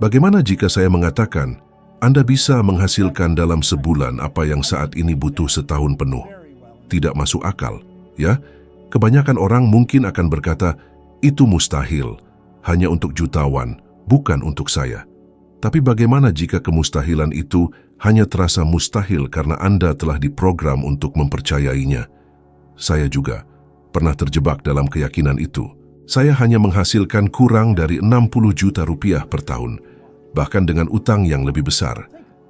Bagaimana jika saya mengatakan, Anda bisa menghasilkan dalam sebulan apa yang saat ini butuh setahun penuh? Tidak masuk akal, ya? Kebanyakan orang mungkin akan berkata, itu mustahil, hanya untuk jutawan, bukan untuk saya. Tapi bagaimana jika kemustahilan itu hanya terasa mustahil karena Anda telah diprogram untuk mempercayainya? Saya juga pernah terjebak dalam keyakinan itu. Saya hanya menghasilkan kurang dari 60 juta rupiah per tahun, bahkan dengan utang yang lebih besar,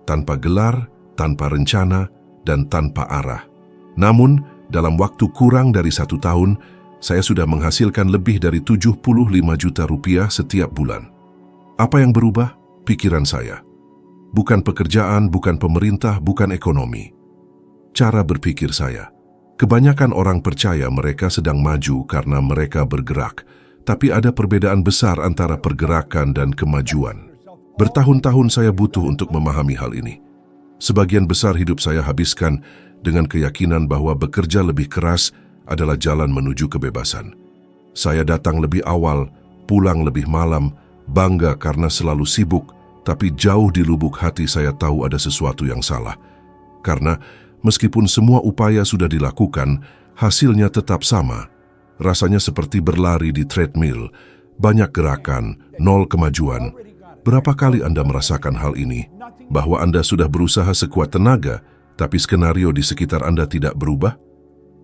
tanpa gelar, tanpa rencana, dan tanpa arah. Namun, dalam waktu kurang dari 1 tahun, saya sudah menghasilkan lebih dari 75 juta rupiah setiap bulan. Apa yang berubah? Pikiran saya. Bukan pekerjaan, bukan pemerintah, bukan ekonomi. Cara berpikir saya. Kebanyakan orang percaya mereka sedang maju karena mereka bergerak, tapi ada perbedaan besar antara pergerakan dan kemajuan. Bertahun-tahun saya butuh untuk memahami hal ini. Sebagian besar hidup saya habiskan dengan keyakinan bahwa bekerja lebih keras adalah jalan menuju kebebasan. Saya datang lebih awal, pulang lebih malam, bangga karena selalu sibuk, tapi jauh di lubuk hati saya tahu ada sesuatu yang salah. Karena meskipun semua upaya sudah dilakukan, hasilnya tetap sama. Rasanya seperti berlari di treadmill, banyak gerakan, nol kemajuan. Berapa kali Anda merasakan hal ini? Bahwa Anda sudah berusaha sekuat tenaga, tapi skenario di sekitar Anda tidak berubah?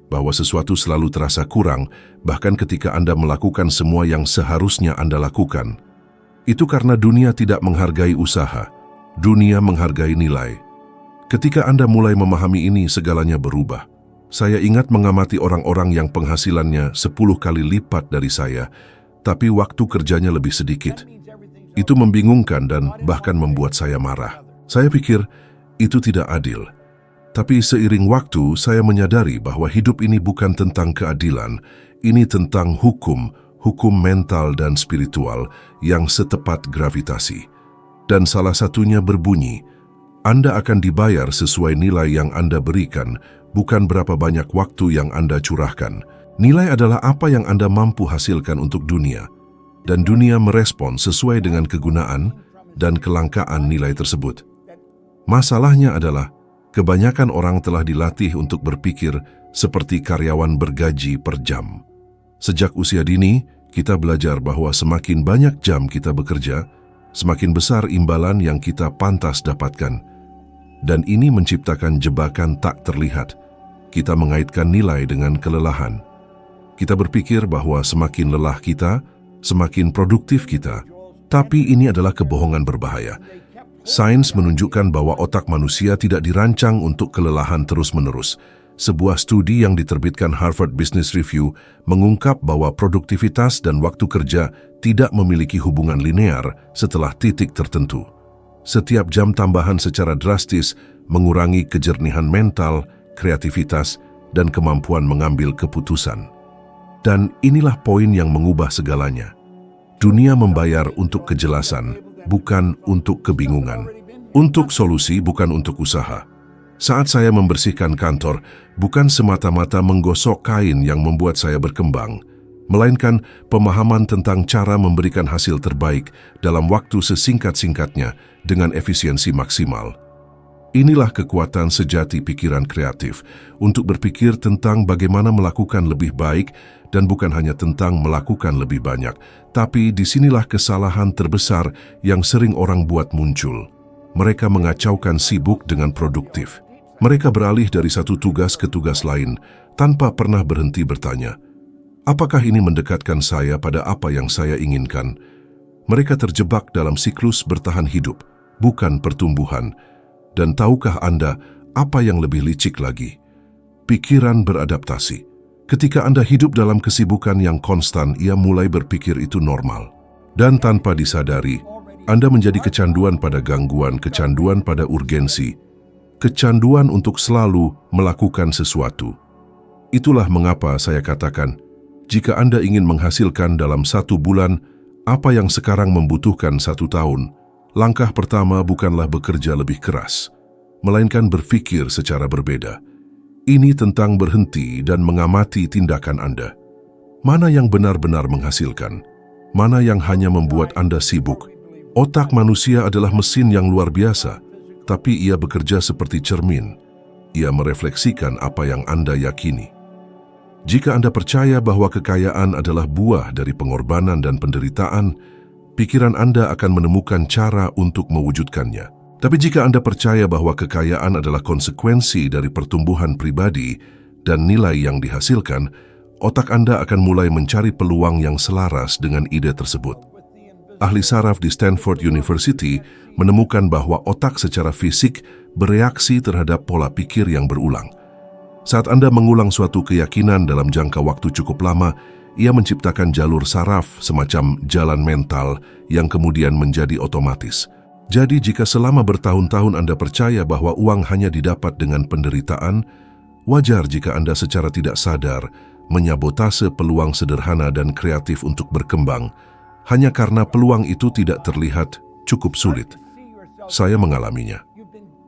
Bahwa sesuatu selalu terasa kurang, bahkan ketika Anda melakukan semua yang seharusnya Anda lakukan. Itu karena dunia tidak menghargai usaha, dunia menghargai nilai. Ketika Anda mulai memahami ini, segalanya berubah. Saya ingat mengamati orang-orang yang penghasilannya 10 kali lipat dari saya, tapi waktu kerjanya lebih sedikit. Itu membingungkan dan bahkan membuat saya marah. Saya pikir itu tidak adil. Tapi seiring waktu, saya menyadari bahwa hidup ini bukan tentang keadilan, ini tentang hukum mental dan spiritual yang setepat gravitasi. Dan salah satunya berbunyi, Anda akan dibayar sesuai nilai yang Anda berikan, bukan berapa banyak waktu yang Anda curahkan. Nilai adalah apa yang Anda mampu hasilkan untuk dunia, dan dunia merespon sesuai dengan kegunaan dan kelangkaan nilai tersebut. Masalahnya adalah, kebanyakan orang telah dilatih untuk berpikir seperti karyawan bergaji per jam. Sejak usia dini, kita belajar bahwa semakin banyak jam kita bekerja, semakin besar imbalan yang kita pantas dapatkan. Dan ini menciptakan jebakan tak terlihat. Kita mengaitkan nilai dengan kelelahan. Kita berpikir bahwa semakin lelah kita, semakin produktif kita. Tapi ini adalah kebohongan berbahaya. Sains menunjukkan bahwa otak manusia tidak dirancang untuk kelelahan terus-menerus. Sebuah studi yang diterbitkan Harvard Business Review mengungkap bahwa produktivitas dan waktu kerja tidak memiliki hubungan linear setelah titik tertentu. Setiap jam tambahan secara drastis mengurangi kejernihan mental, kreativitas, dan kemampuan mengambil keputusan. Dan inilah poin yang mengubah segalanya. Dunia membayar untuk kejelasan, bukan untuk kebingungan. Untuk solusi, bukan untuk usaha. Saat saya membersihkan kantor, bukan semata-mata menggosok kain yang membuat saya berkembang, melainkan pemahaman tentang cara memberikan hasil terbaik dalam waktu sesingkat-singkatnya dengan efisiensi maksimal. Inilah kekuatan sejati pikiran kreatif untuk berpikir tentang bagaimana melakukan lebih baik dan bukan hanya tentang melakukan lebih banyak, tapi disinilah kesalahan terbesar yang sering orang buat muncul. Mereka mengacaukan sibuk dengan produktif. Mereka beralih dari satu tugas ke tugas lain tanpa pernah berhenti bertanya, apakah ini mendekatkan saya pada apa yang saya inginkan? Mereka terjebak dalam siklus bertahan hidup, bukan pertumbuhan. Dan tahukah Anda apa yang lebih licik lagi? Pikiran beradaptasi. Ketika Anda hidup dalam kesibukan yang konstan, ia mulai berpikir itu normal. Dan tanpa disadari, Anda menjadi kecanduan pada gangguan, kecanduan pada urgensi, kecanduan untuk selalu melakukan sesuatu. Itulah mengapa saya katakan, jika Anda ingin menghasilkan dalam 1 bulan apa yang sekarang membutuhkan 1 tahun, langkah pertama bukanlah bekerja lebih keras, melainkan berpikir secara berbeda. Ini tentang berhenti dan mengamati tindakan Anda. Mana yang benar-benar menghasilkan? Mana yang hanya membuat Anda sibuk? Otak manusia adalah mesin yang luar biasa, tapi ia bekerja seperti cermin. Ia merefleksikan apa yang Anda yakini. Jika Anda percaya bahwa kekayaan adalah buah dari pengorbanan dan penderitaan, pikiran Anda akan menemukan cara untuk mewujudkannya. Tapi jika Anda percaya bahwa kekayaan adalah konsekuensi dari pertumbuhan pribadi dan nilai yang dihasilkan, otak Anda akan mulai mencari peluang yang selaras dengan ide tersebut. Ahli saraf di Stanford University menemukan bahwa otak secara fisik bereaksi terhadap pola pikir yang berulang. Saat Anda mengulang suatu keyakinan dalam jangka waktu cukup lama, ia menciptakan jalur saraf semacam jalan mental yang kemudian menjadi otomatis. Jadi jika selama bertahun-tahun Anda percaya bahwa uang hanya didapat dengan penderitaan, wajar jika Anda secara tidak sadar menyabotase peluang sederhana dan kreatif untuk berkembang, hanya karena peluang itu tidak terlihat cukup sulit. Saya mengalaminya.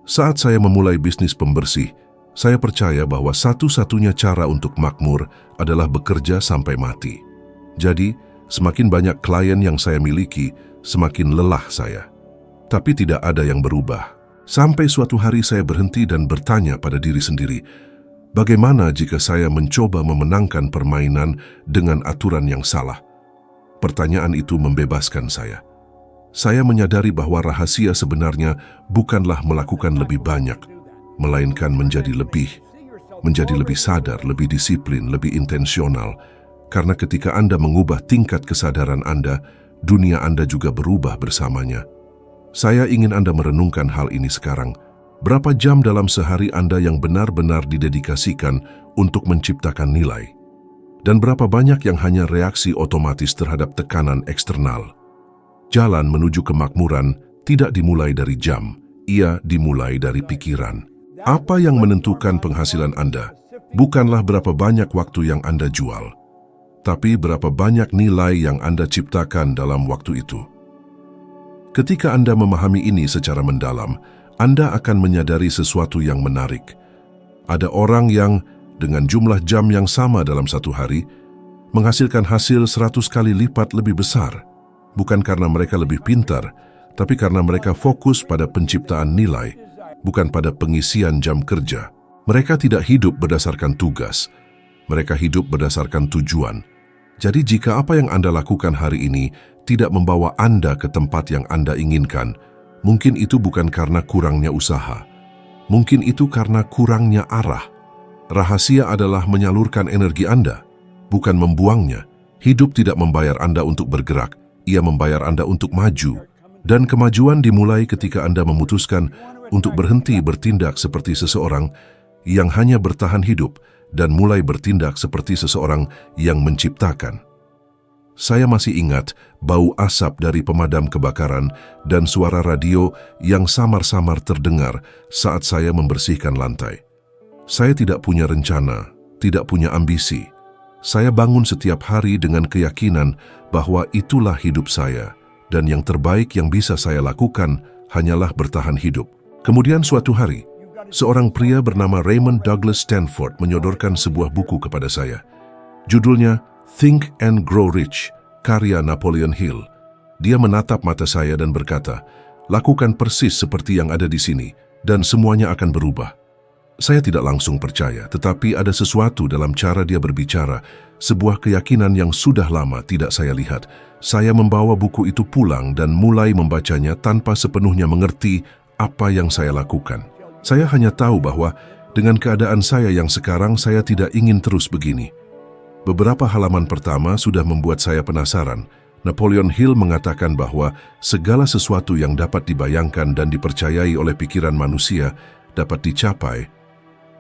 Saat saya memulai bisnis pembersih, saya percaya bahwa satu-satunya cara untuk makmur adalah bekerja sampai mati. Jadi, semakin banyak klien yang saya miliki, semakin lelah saya. Tapi tidak ada yang berubah. Sampai suatu hari saya berhenti dan bertanya pada diri sendiri, bagaimana jika saya mencoba memenangkan permainan dengan aturan yang salah? Pertanyaan itu membebaskan saya. Saya menyadari bahwa rahasia sebenarnya bukanlah melakukan lebih banyak, melainkan menjadi lebih sadar, lebih disiplin, lebih intensional. Karena ketika Anda mengubah tingkat kesadaran Anda, dunia Anda juga berubah bersamanya. Saya ingin Anda merenungkan hal ini sekarang. Berapa jam dalam sehari Anda yang benar-benar didedikasikan untuk menciptakan nilai? Dan berapa banyak yang hanya reaksi otomatis terhadap tekanan eksternal? Jalan menuju kemakmuran tidak dimulai dari jam, ia dimulai dari pikiran. Apa yang menentukan penghasilan Anda bukanlah berapa banyak waktu yang Anda jual, tapi berapa banyak nilai yang Anda ciptakan dalam waktu itu. Ketika Anda memahami ini secara mendalam, Anda akan menyadari sesuatu yang menarik. Ada orang yang dengan jumlah jam yang sama dalam satu hari, menghasilkan hasil 100 kali lipat lebih besar, bukan karena mereka lebih pintar, tapi karena mereka fokus pada penciptaan nilai, bukan pada pengisian jam kerja. Mereka tidak hidup berdasarkan tugas, mereka hidup berdasarkan tujuan. Jadi jika apa yang Anda lakukan hari ini tidak membawa Anda ke tempat yang Anda inginkan, mungkin itu bukan karena kurangnya usaha, mungkin itu karena kurangnya arah. Rahasia adalah menyalurkan energi Anda, bukan membuangnya. Hidup tidak membayar Anda untuk bergerak, ia membayar Anda untuk maju. Dan kemajuan dimulai ketika Anda memutuskan untuk berhenti bertindak seperti seseorang yang hanya bertahan hidup dan mulai bertindak seperti seseorang yang menciptakan. Saya masih ingat bau asap dari pemadam kebakaran dan suara radio yang samar-samar terdengar saat saya membersihkan lantai. Saya tidak punya rencana, tidak punya ambisi. Saya bangun setiap hari dengan keyakinan bahwa itulah hidup saya, dan yang terbaik yang bisa saya lakukan hanyalah bertahan hidup. Kemudian suatu hari, seorang pria bernama Raymond Douglas Stanford menyodorkan sebuah buku kepada saya. Judulnya Think and Grow Rich, karya Napoleon Hill. Dia menatap mata saya dan berkata, lakukan persis seperti yang ada di sini, dan semuanya akan berubah. Saya tidak langsung percaya, tetapi ada sesuatu dalam cara dia berbicara, sebuah keyakinan yang sudah lama tidak saya lihat. Saya membawa buku itu pulang dan mulai membacanya tanpa sepenuhnya mengerti apa yang saya lakukan. Saya hanya tahu bahwa dengan keadaan saya yang sekarang, saya tidak ingin terus begini. Beberapa halaman pertama sudah membuat saya penasaran. Napoleon Hill mengatakan bahwa segala sesuatu yang dapat dibayangkan dan dipercayai oleh pikiran manusia dapat dicapai.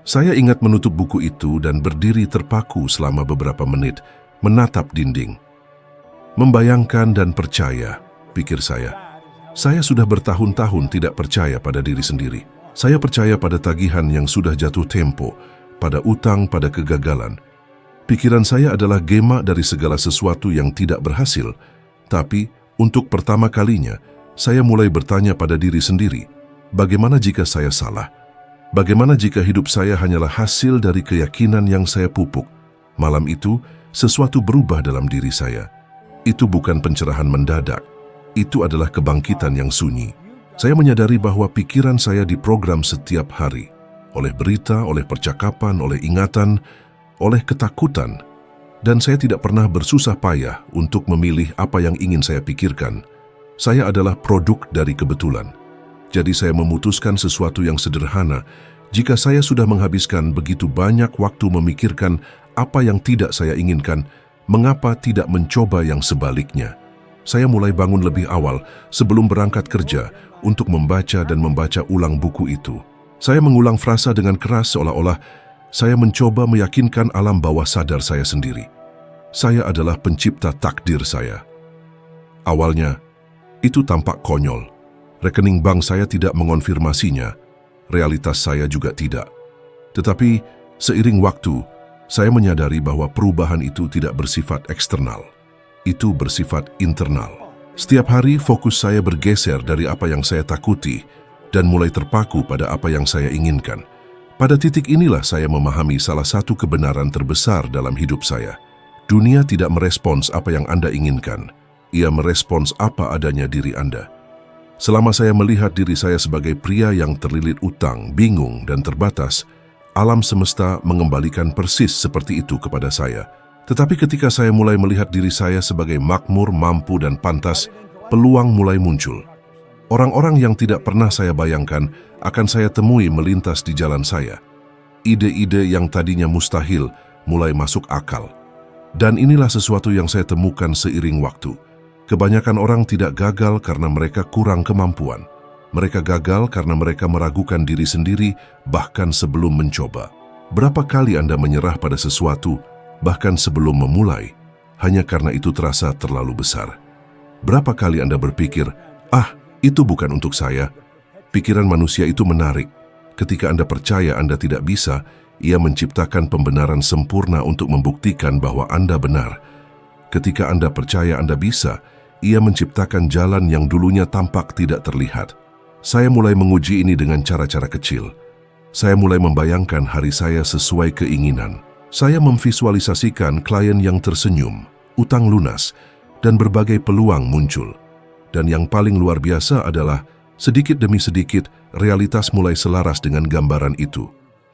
Saya ingat menutup buku itu dan berdiri terpaku selama beberapa menit, menatap dinding. Membayangkan dan percaya, pikir saya. Saya sudah bertahun-tahun tidak percaya pada diri sendiri. Saya percaya pada tagihan yang sudah jatuh tempo, pada utang, pada kegagalan. Pikiran saya adalah gema dari segala sesuatu yang tidak berhasil. Tapi, untuk pertama kalinya, saya mulai bertanya pada diri sendiri, bagaimana jika saya salah? Bagaimana jika hidup saya hanyalah hasil dari keyakinan yang saya pupuk? Malam itu, sesuatu berubah dalam diri saya. Itu bukan pencerahan mendadak. Itu adalah kebangkitan yang sunyi. Saya menyadari bahwa pikiran saya diprogram setiap hari oleh berita, oleh percakapan, oleh ingatan, oleh ketakutan, dan saya tidak pernah bersusah payah untuk memilih apa yang ingin saya pikirkan. Saya adalah produk dari kebetulan. Jadi saya memutuskan sesuatu yang sederhana. Jika saya sudah menghabiskan begitu banyak waktu memikirkan apa yang tidak saya inginkan, mengapa tidak mencoba yang sebaliknya? Saya mulai bangun lebih awal sebelum berangkat kerja untuk membaca dan membaca ulang buku itu. Saya mengulang frasa dengan keras seolah-olah saya mencoba meyakinkan alam bawah sadar saya sendiri. Saya adalah pencipta takdir saya. Awalnya, itu tampak konyol. Rekening bank saya tidak mengonfirmasinya. Realitas saya juga tidak. Tetapi, seiring waktu, saya menyadari bahwa perubahan itu tidak bersifat eksternal. Itu bersifat internal. Setiap hari fokus saya bergeser dari apa yang saya takuti dan mulai terpaku pada apa yang saya inginkan. Pada titik inilah saya memahami salah satu kebenaran terbesar dalam hidup saya. Dunia tidak merespons apa yang Anda inginkan. Ia merespons apa adanya diri Anda. Selama saya melihat diri saya sebagai pria yang terlilit utang, bingung, dan terbatas, alam semesta mengembalikan persis seperti itu kepada saya. Tetapi ketika saya mulai melihat diri saya sebagai makmur, mampu, dan pantas, peluang mulai muncul. Orang-orang yang tidak pernah saya bayangkan akan saya temui melintas di jalan saya. Ide-ide yang tadinya mustahil mulai masuk akal. Dan inilah sesuatu yang saya temukan seiring waktu. Kebanyakan orang tidak gagal karena mereka kurang kemampuan. Mereka gagal karena mereka meragukan diri sendiri bahkan sebelum mencoba. Berapa kali Anda menyerah pada sesuatu bahkan sebelum memulai hanya karena itu terasa terlalu besar? Berapa kali Anda berpikir, itu bukan untuk saya. Pikiran manusia itu menarik. Ketika Anda percaya Anda tidak bisa, ia menciptakan pembenaran sempurna untuk membuktikan bahwa Anda benar. Ketika Anda percaya Anda bisa, ia menciptakan jalan yang dulunya tampak tidak terlihat. Saya mulai menguji ini dengan cara-cara kecil. Saya mulai membayangkan hari saya sesuai keinginan. Saya memvisualisasikan klien yang tersenyum, utang lunas, dan berbagai peluang muncul. Dan yang paling luar biasa adalah, sedikit demi sedikit, realitas mulai selaras dengan gambaran itu.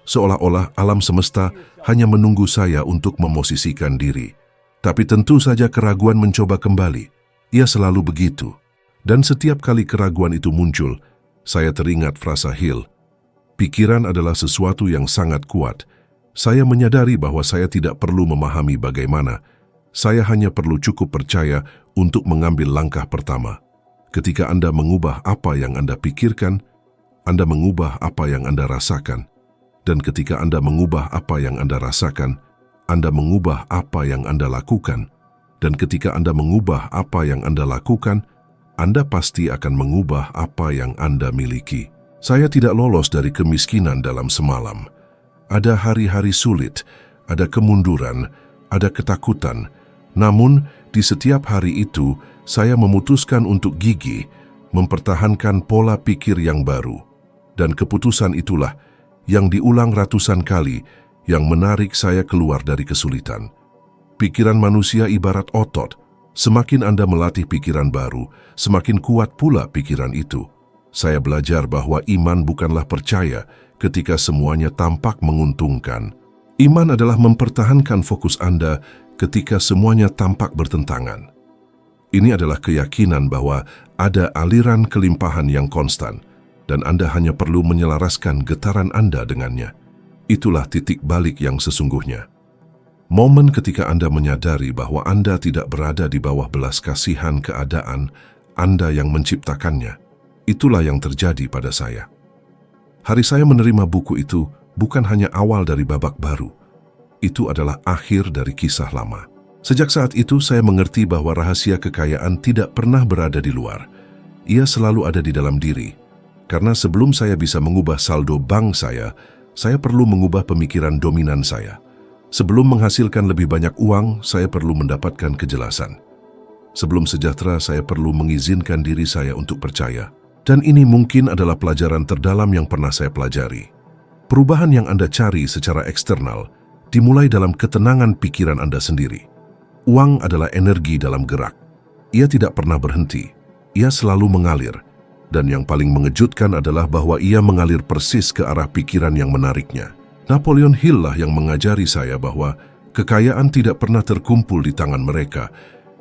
Seolah-olah alam semesta hanya menunggu saya untuk memosisikan diri. Tapi tentu saja keraguan mencoba kembali. Ia selalu begitu. Dan setiap kali keraguan itu muncul, saya teringat frasa Hill. Pikiran adalah sesuatu yang sangat kuat. Saya menyadari bahwa saya tidak perlu memahami bagaimana. Saya hanya perlu cukup percaya untuk mengambil langkah pertama. Ketika Anda mengubah apa yang Anda pikirkan, Anda mengubah apa yang Anda rasakan. Dan ketika Anda mengubah apa yang Anda rasakan, Anda mengubah apa yang Anda lakukan. Dan ketika Anda mengubah apa yang Anda lakukan, Anda pasti akan mengubah apa yang Anda miliki. Saya tidak lolos dari kemiskinan dalam semalam. Ada hari-hari sulit, ada kemunduran, ada ketakutan. Namun, di setiap hari itu, saya memutuskan untuk gigih, mempertahankan pola pikir yang baru. Dan keputusan itulah yang diulang ratusan kali yang menarik saya keluar dari kesulitan. Pikiran manusia ibarat otot. Semakin Anda melatih pikiran baru, semakin kuat pula pikiran itu. Saya belajar bahwa iman bukanlah percaya ketika semuanya tampak menguntungkan. Iman adalah mempertahankan fokus Anda ketika semuanya tampak bertentangan. Ini adalah keyakinan bahwa ada aliran kelimpahan yang konstan dan Anda hanya perlu menyelaraskan getaran Anda dengannya. Itulah titik balik yang sesungguhnya. Momen ketika Anda menyadari bahwa Anda tidak berada di bawah belas kasihan keadaan Anda yang menciptakannya. Itulah yang terjadi pada saya. Hari saya menerima buku itu bukan hanya awal dari babak baru. Itu adalah akhir dari kisah lama. Sejak saat itu saya mengerti bahwa rahasia kekayaan tidak pernah berada di luar. Ia selalu ada di dalam diri. Karena sebelum saya bisa mengubah saldo bank saya perlu mengubah pemikiran dominan saya. Sebelum menghasilkan lebih banyak uang, saya perlu mendapatkan kejelasan. Sebelum sejahtera, saya perlu mengizinkan diri saya untuk percaya. Dan ini mungkin adalah pelajaran terdalam yang pernah saya pelajari. Perubahan yang Anda cari secara eksternal dimulai dalam ketenangan pikiran Anda sendiri. Uang adalah energi dalam gerak. Ia tidak pernah berhenti. Ia selalu mengalir, dan yang paling mengejutkan adalah bahwa ia mengalir persis ke arah pikiran yang menariknya. Napoleon Hill lah yang mengajari saya bahwa kekayaan tidak pernah terkumpul di tangan mereka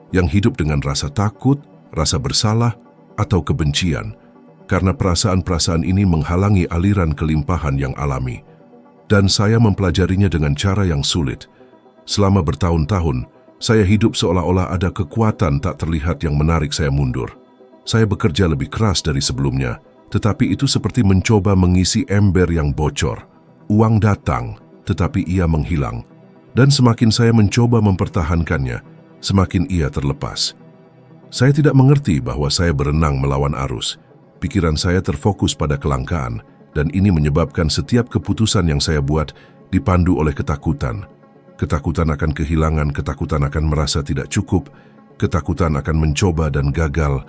yang hidup dengan rasa takut, rasa bersalah, atau kebencian, karena perasaan-perasaan ini menghalangi aliran kelimpahan yang alami. Dan saya mempelajarinya dengan cara yang sulit. Selama bertahun-tahun, saya hidup seolah-olah ada kekuatan tak terlihat yang menarik saya mundur. Saya bekerja lebih keras dari sebelumnya, tetapi itu seperti mencoba mengisi ember yang bocor. Uang datang, tetapi ia menghilang. Dan semakin saya mencoba mempertahankannya, semakin ia terlepas. Saya tidak mengerti bahwa saya berenang melawan arus. Pikiran saya terfokus pada kelangkaan, dan ini menyebabkan setiap keputusan yang saya buat dipandu oleh ketakutan. Ketakutan akan kehilangan, ketakutan akan merasa tidak cukup, ketakutan akan mencoba dan gagal.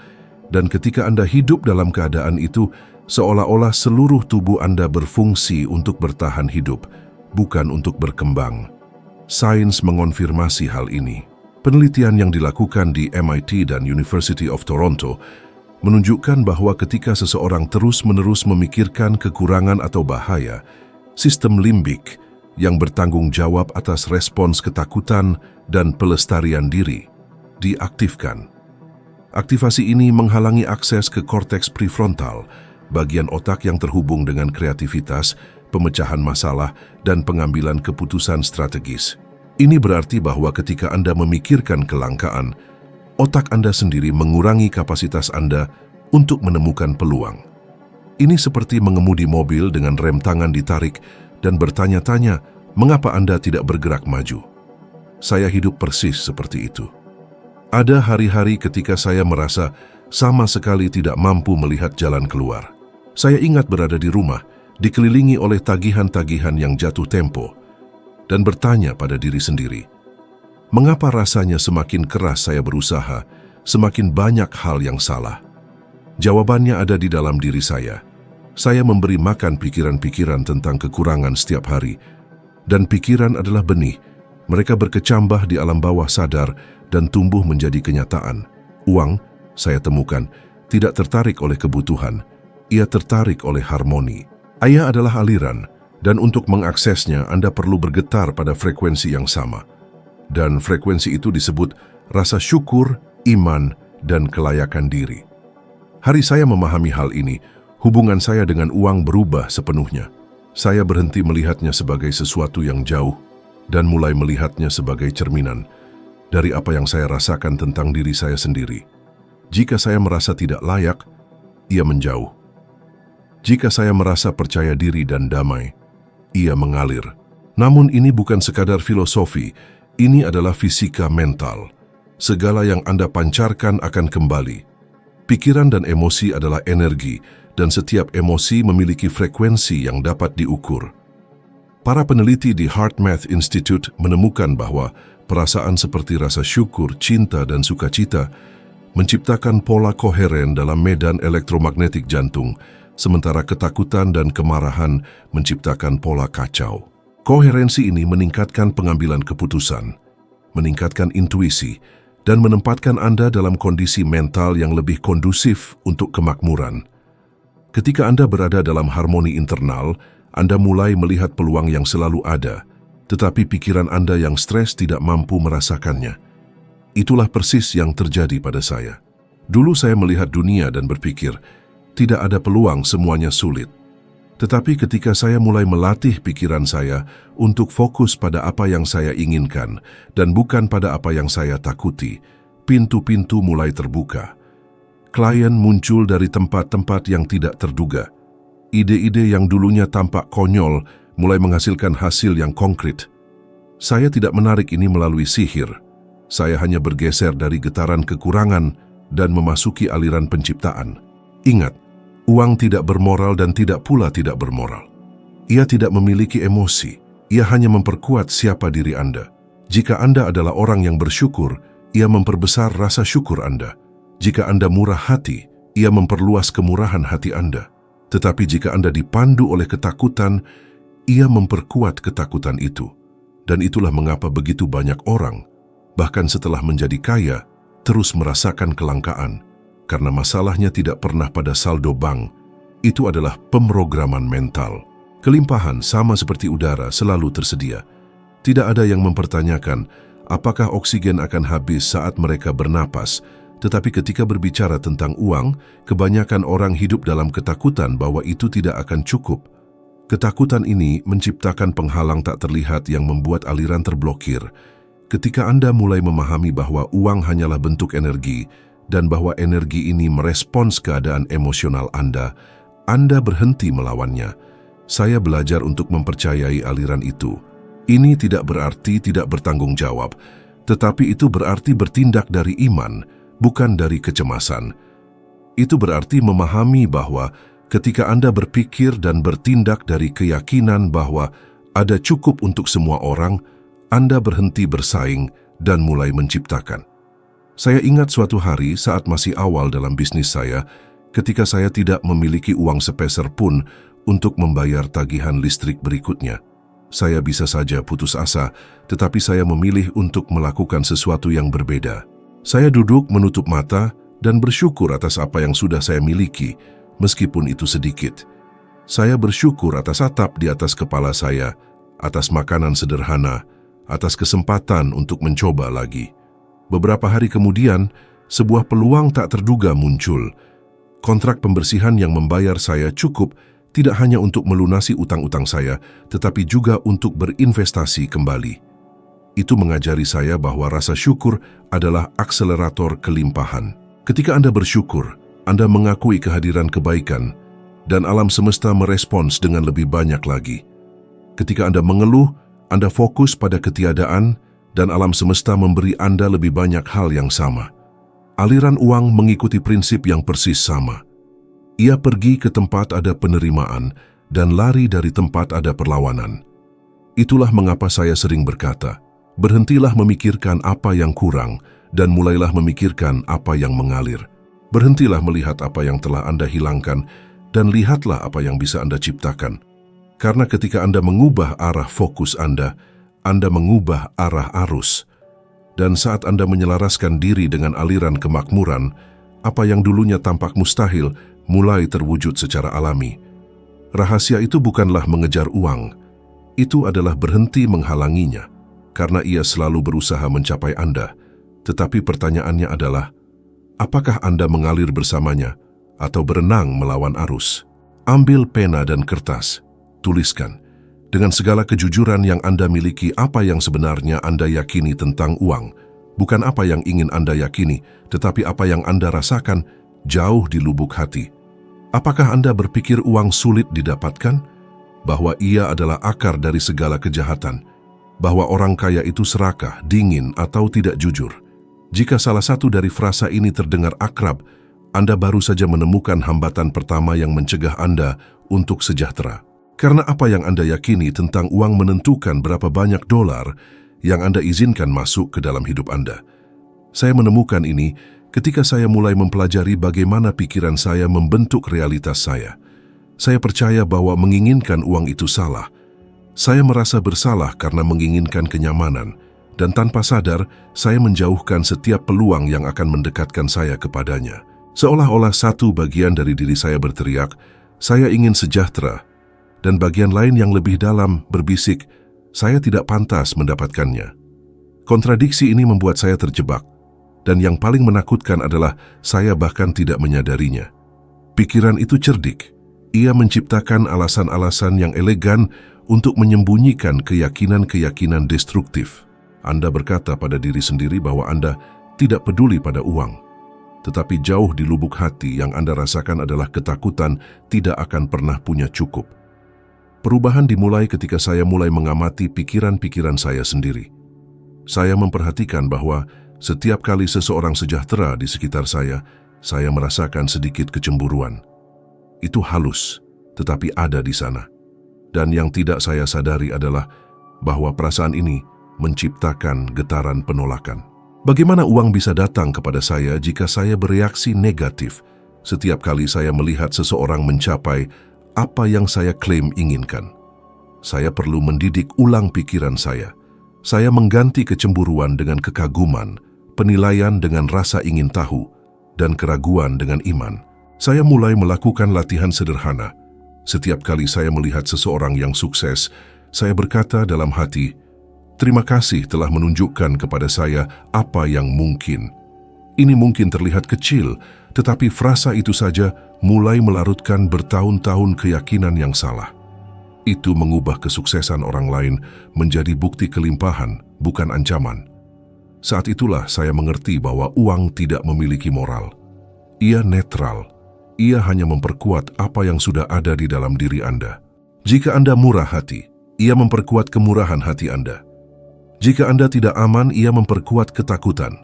Dan ketika Anda hidup dalam keadaan itu, seolah-olah seluruh tubuh Anda berfungsi untuk bertahan hidup, bukan untuk berkembang. Sains mengonfirmasi hal ini. Penelitian yang dilakukan di MIT dan University of Toronto menunjukkan bahwa ketika seseorang terus-menerus memikirkan kekurangan atau bahaya, sistem limbik yang bertanggung jawab atas respons ketakutan dan pelestarian diri diaktifkan. Aktivasi ini menghalangi akses ke korteks prefrontal, bagian otak yang terhubung dengan kreativitas, pemecahan masalah, dan pengambilan keputusan strategis. Ini berarti bahwa ketika Anda memikirkan kelangkaan, otak Anda sendiri mengurangi kapasitas Anda untuk menemukan peluang. Ini seperti mengemudi mobil dengan rem tangan ditarik dan bertanya-tanya, mengapa Anda tidak bergerak maju? Saya hidup persis seperti itu. Ada hari-hari ketika saya merasa sama sekali tidak mampu melihat jalan keluar. Saya ingat berada di rumah, dikelilingi oleh tagihan-tagihan yang jatuh tempo, dan bertanya pada diri sendiri, mengapa rasanya semakin keras saya berusaha, semakin banyak hal yang salah? Jawabannya ada di dalam diri saya. Saya memberi makan pikiran-pikiran tentang kekurangan setiap hari, dan pikiran adalah benih. Mereka berkecambah di alam bawah sadar dan tumbuh menjadi kenyataan. Uang, saya temukan, tidak tertarik oleh kebutuhan, ia tertarik oleh harmoni. Ayah adalah aliran, dan untuk mengaksesnya Anda perlu bergetar pada frekuensi yang sama. Dan frekuensi itu disebut rasa syukur, iman, dan kelayakan diri. Hari saya memahami hal ini, hubungan saya dengan uang berubah sepenuhnya. Saya berhenti melihatnya sebagai sesuatu yang jauh dan mulai melihatnya sebagai cerminan dari apa yang saya rasakan tentang diri saya sendiri. Jika saya merasa tidak layak, ia menjauh. Jika saya merasa percaya diri dan damai, ia mengalir. Namun ini bukan sekadar filosofi, ini adalah fisika mental. Segala yang Anda pancarkan akan kembali. Pikiran dan emosi adalah energi, dan setiap emosi memiliki frekuensi yang dapat diukur. Para peneliti di HeartMath Institute menemukan bahwa perasaan seperti rasa syukur, cinta, dan sukacita menciptakan pola koheren dalam medan elektromagnetik jantung, sementara ketakutan dan kemarahan menciptakan pola kacau. Koherensi ini meningkatkan pengambilan keputusan, meningkatkan intuisi, dan menempatkan Anda dalam kondisi mental yang lebih kondusif untuk kemakmuran. Ketika Anda berada dalam harmoni internal, Anda mulai melihat peluang yang selalu ada, tetapi pikiran Anda yang stres tidak mampu merasakannya. Itulah persis yang terjadi pada saya. Dulu saya melihat dunia dan berpikir, tidak ada peluang, semuanya sulit. Tetapi ketika saya mulai melatih pikiran saya untuk fokus pada apa yang saya inginkan dan bukan pada apa yang saya takuti, pintu-pintu mulai terbuka. Klien muncul dari tempat-tempat yang tidak terduga. Ide-ide yang dulunya tampak konyol mulai menghasilkan hasil yang konkret. Saya tidak menarik ini melalui sihir. Saya hanya bergeser dari getaran kekurangan dan memasuki aliran penciptaan. Ingat, uang tidak bermoral dan tidak pula tidak bermoral. Ia tidak memiliki emosi. Ia hanya memperkuat siapa diri Anda. Jika Anda adalah orang yang bersyukur, ia memperbesar rasa syukur Anda. Jika Anda murah hati, ia memperluas kemurahan hati Anda. Tetapi jika Anda dipandu oleh ketakutan, ia memperkuat ketakutan itu. Dan itulah mengapa begitu banyak orang, bahkan setelah menjadi kaya, terus merasakan kelangkaan. karena masalahnya tidak pernah pada saldo bank. Itu adalah pemrograman mental. Kelimpahan sama seperti udara selalu tersedia. Tidak ada yang mempertanyakan apakah oksigen akan habis saat mereka bernapas, tetapi ketika berbicara tentang uang, kebanyakan orang hidup dalam ketakutan bahwa itu tidak akan cukup. Ketakutan ini menciptakan penghalang tak terlihat yang membuat aliran terblokir. Ketika Anda mulai memahami bahwa uang hanyalah bentuk energi dan bahwa energi ini merespons keadaan emosional Anda berhenti melawannya. Saya belajar untuk mempercayai aliran itu. Ini tidak berarti tidak bertanggung jawab, tetapi itu berarti bertindak dari iman, bukan dari kecemasan. Itu berarti memahami bahwa ketika Anda berpikir dan bertindak dari keyakinan bahwa ada cukup untuk semua orang, Anda berhenti bersaing dan mulai menciptakan. Saya ingat suatu hari saat masih awal dalam bisnis saya, ketika saya tidak memiliki uang sepeser pun untuk membayar tagihan listrik berikutnya. Saya bisa saja putus asa, tetapi saya memilih untuk melakukan sesuatu yang berbeda. Saya duduk menutup mata dan bersyukur atas apa yang sudah saya miliki, meskipun itu sedikit. Saya bersyukur atas atap di atas kepala saya, atas makanan sederhana, atas kesempatan untuk mencoba lagi. Beberapa hari kemudian, sebuah peluang tak terduga muncul. Kontrak pembersihan yang membayar saya cukup tidak hanya untuk melunasi utang-utang saya, tetapi juga untuk berinvestasi kembali. Itu mengajari saya bahwa rasa syukur adalah akselerator kelimpahan. Ketika Anda bersyukur, Anda mengakui kehadiran kebaikan, dan alam semesta merespons dengan lebih banyak lagi. Ketika Anda mengeluh, Anda fokus pada ketiadaan, dan alam semesta memberi Anda lebih banyak hal yang sama. Aliran uang mengikuti prinsip yang persis sama. Ia pergi ke tempat ada penerimaan dan lari dari tempat ada perlawanan. Itulah mengapa saya sering berkata, berhentilah memikirkan apa yang kurang dan mulailah memikirkan apa yang mengalir. Berhentilah melihat apa yang telah Anda hilangkan dan lihatlah apa yang bisa Anda ciptakan. Karena ketika Anda mengubah arah fokus Anda mengubah arah arus. Dan saat Anda menyelaraskan diri dengan aliran kemakmuran, apa yang dulunya tampak mustahil mulai terwujud secara alami. Rahasia itu bukanlah mengejar uang, itu adalah berhenti menghalanginya, karena ia selalu berusaha mencapai Anda. Tetapi pertanyaannya adalah, apakah Anda mengalir bersamanya atau berenang melawan arus? Ambil pena dan kertas, tuliskan. Dengan segala kejujuran yang Anda miliki, apa yang sebenarnya Anda yakini tentang uang, bukan apa yang ingin Anda yakini, tetapi apa yang Anda rasakan jauh di lubuk hati. Apakah Anda berpikir uang sulit didapatkan? Bahwa ia adalah akar dari segala kejahatan? Bahwa orang kaya itu serakah, dingin, atau tidak jujur? Jika salah satu dari frasa ini terdengar akrab, Anda baru saja menemukan hambatan pertama yang mencegah Anda untuk sejahtera. Karena apa yang Anda yakini tentang uang menentukan berapa banyak dolar yang Anda izinkan masuk ke dalam hidup Anda. Saya menemukan ini ketika saya mulai mempelajari bagaimana pikiran saya membentuk realitas saya. Saya percaya bahwa menginginkan uang itu salah. Saya merasa bersalah karena menginginkan kenyamanan, dan tanpa sadar, saya menjauhkan setiap peluang yang akan mendekatkan saya kepadanya. Seolah-olah satu bagian dari diri saya berteriak, saya ingin sejahtera, dan bagian lain yang lebih dalam berbisik, saya tidak pantas mendapatkannya. Kontradiksi ini membuat saya terjebak, dan yang paling menakutkan adalah saya bahkan tidak menyadarinya. Pikiran itu cerdik. Ia menciptakan alasan-alasan yang elegan untuk menyembunyikan keyakinan-keyakinan destruktif. Anda berkata pada diri sendiri bahwa Anda tidak peduli pada uang. Tetapi jauh di lubuk hati yang Anda rasakan adalah ketakutan tidak akan pernah punya cukup. Perubahan dimulai ketika saya mulai mengamati pikiran-pikiran saya sendiri. Saya memperhatikan bahwa setiap kali seseorang sejahtera di sekitar saya merasakan sedikit kecemburuan. Itu halus, tetapi ada di sana. Dan yang tidak saya sadari adalah bahwa perasaan ini menciptakan getaran penolakan. Bagaimana uang bisa datang kepada saya jika saya bereaksi negatif setiap kali saya melihat seseorang mencapai apa yang saya klaim inginkan? Saya perlu mendidik ulang pikiran saya. Saya mengganti kecemburuan dengan kekaguman, penilaian dengan rasa ingin tahu, dan keraguan dengan iman. Saya mulai melakukan latihan sederhana. Setiap kali saya melihat seseorang yang sukses, saya berkata dalam hati, "Terima kasih telah menunjukkan kepada saya apa yang mungkin." Ini mungkin terlihat kecil, tetapi frasa itu saja mulai melarutkan bertahun-tahun keyakinan yang salah. Itu mengubah kesuksesan orang lain menjadi bukti kelimpahan, bukan ancaman. Saat itulah saya mengerti bahwa uang tidak memiliki moral. Ia netral. Ia hanya memperkuat apa yang sudah ada di dalam diri Anda. Jika Anda murah hati, ia memperkuat kemurahan hati Anda. Jika Anda tidak aman, ia memperkuat ketakutan.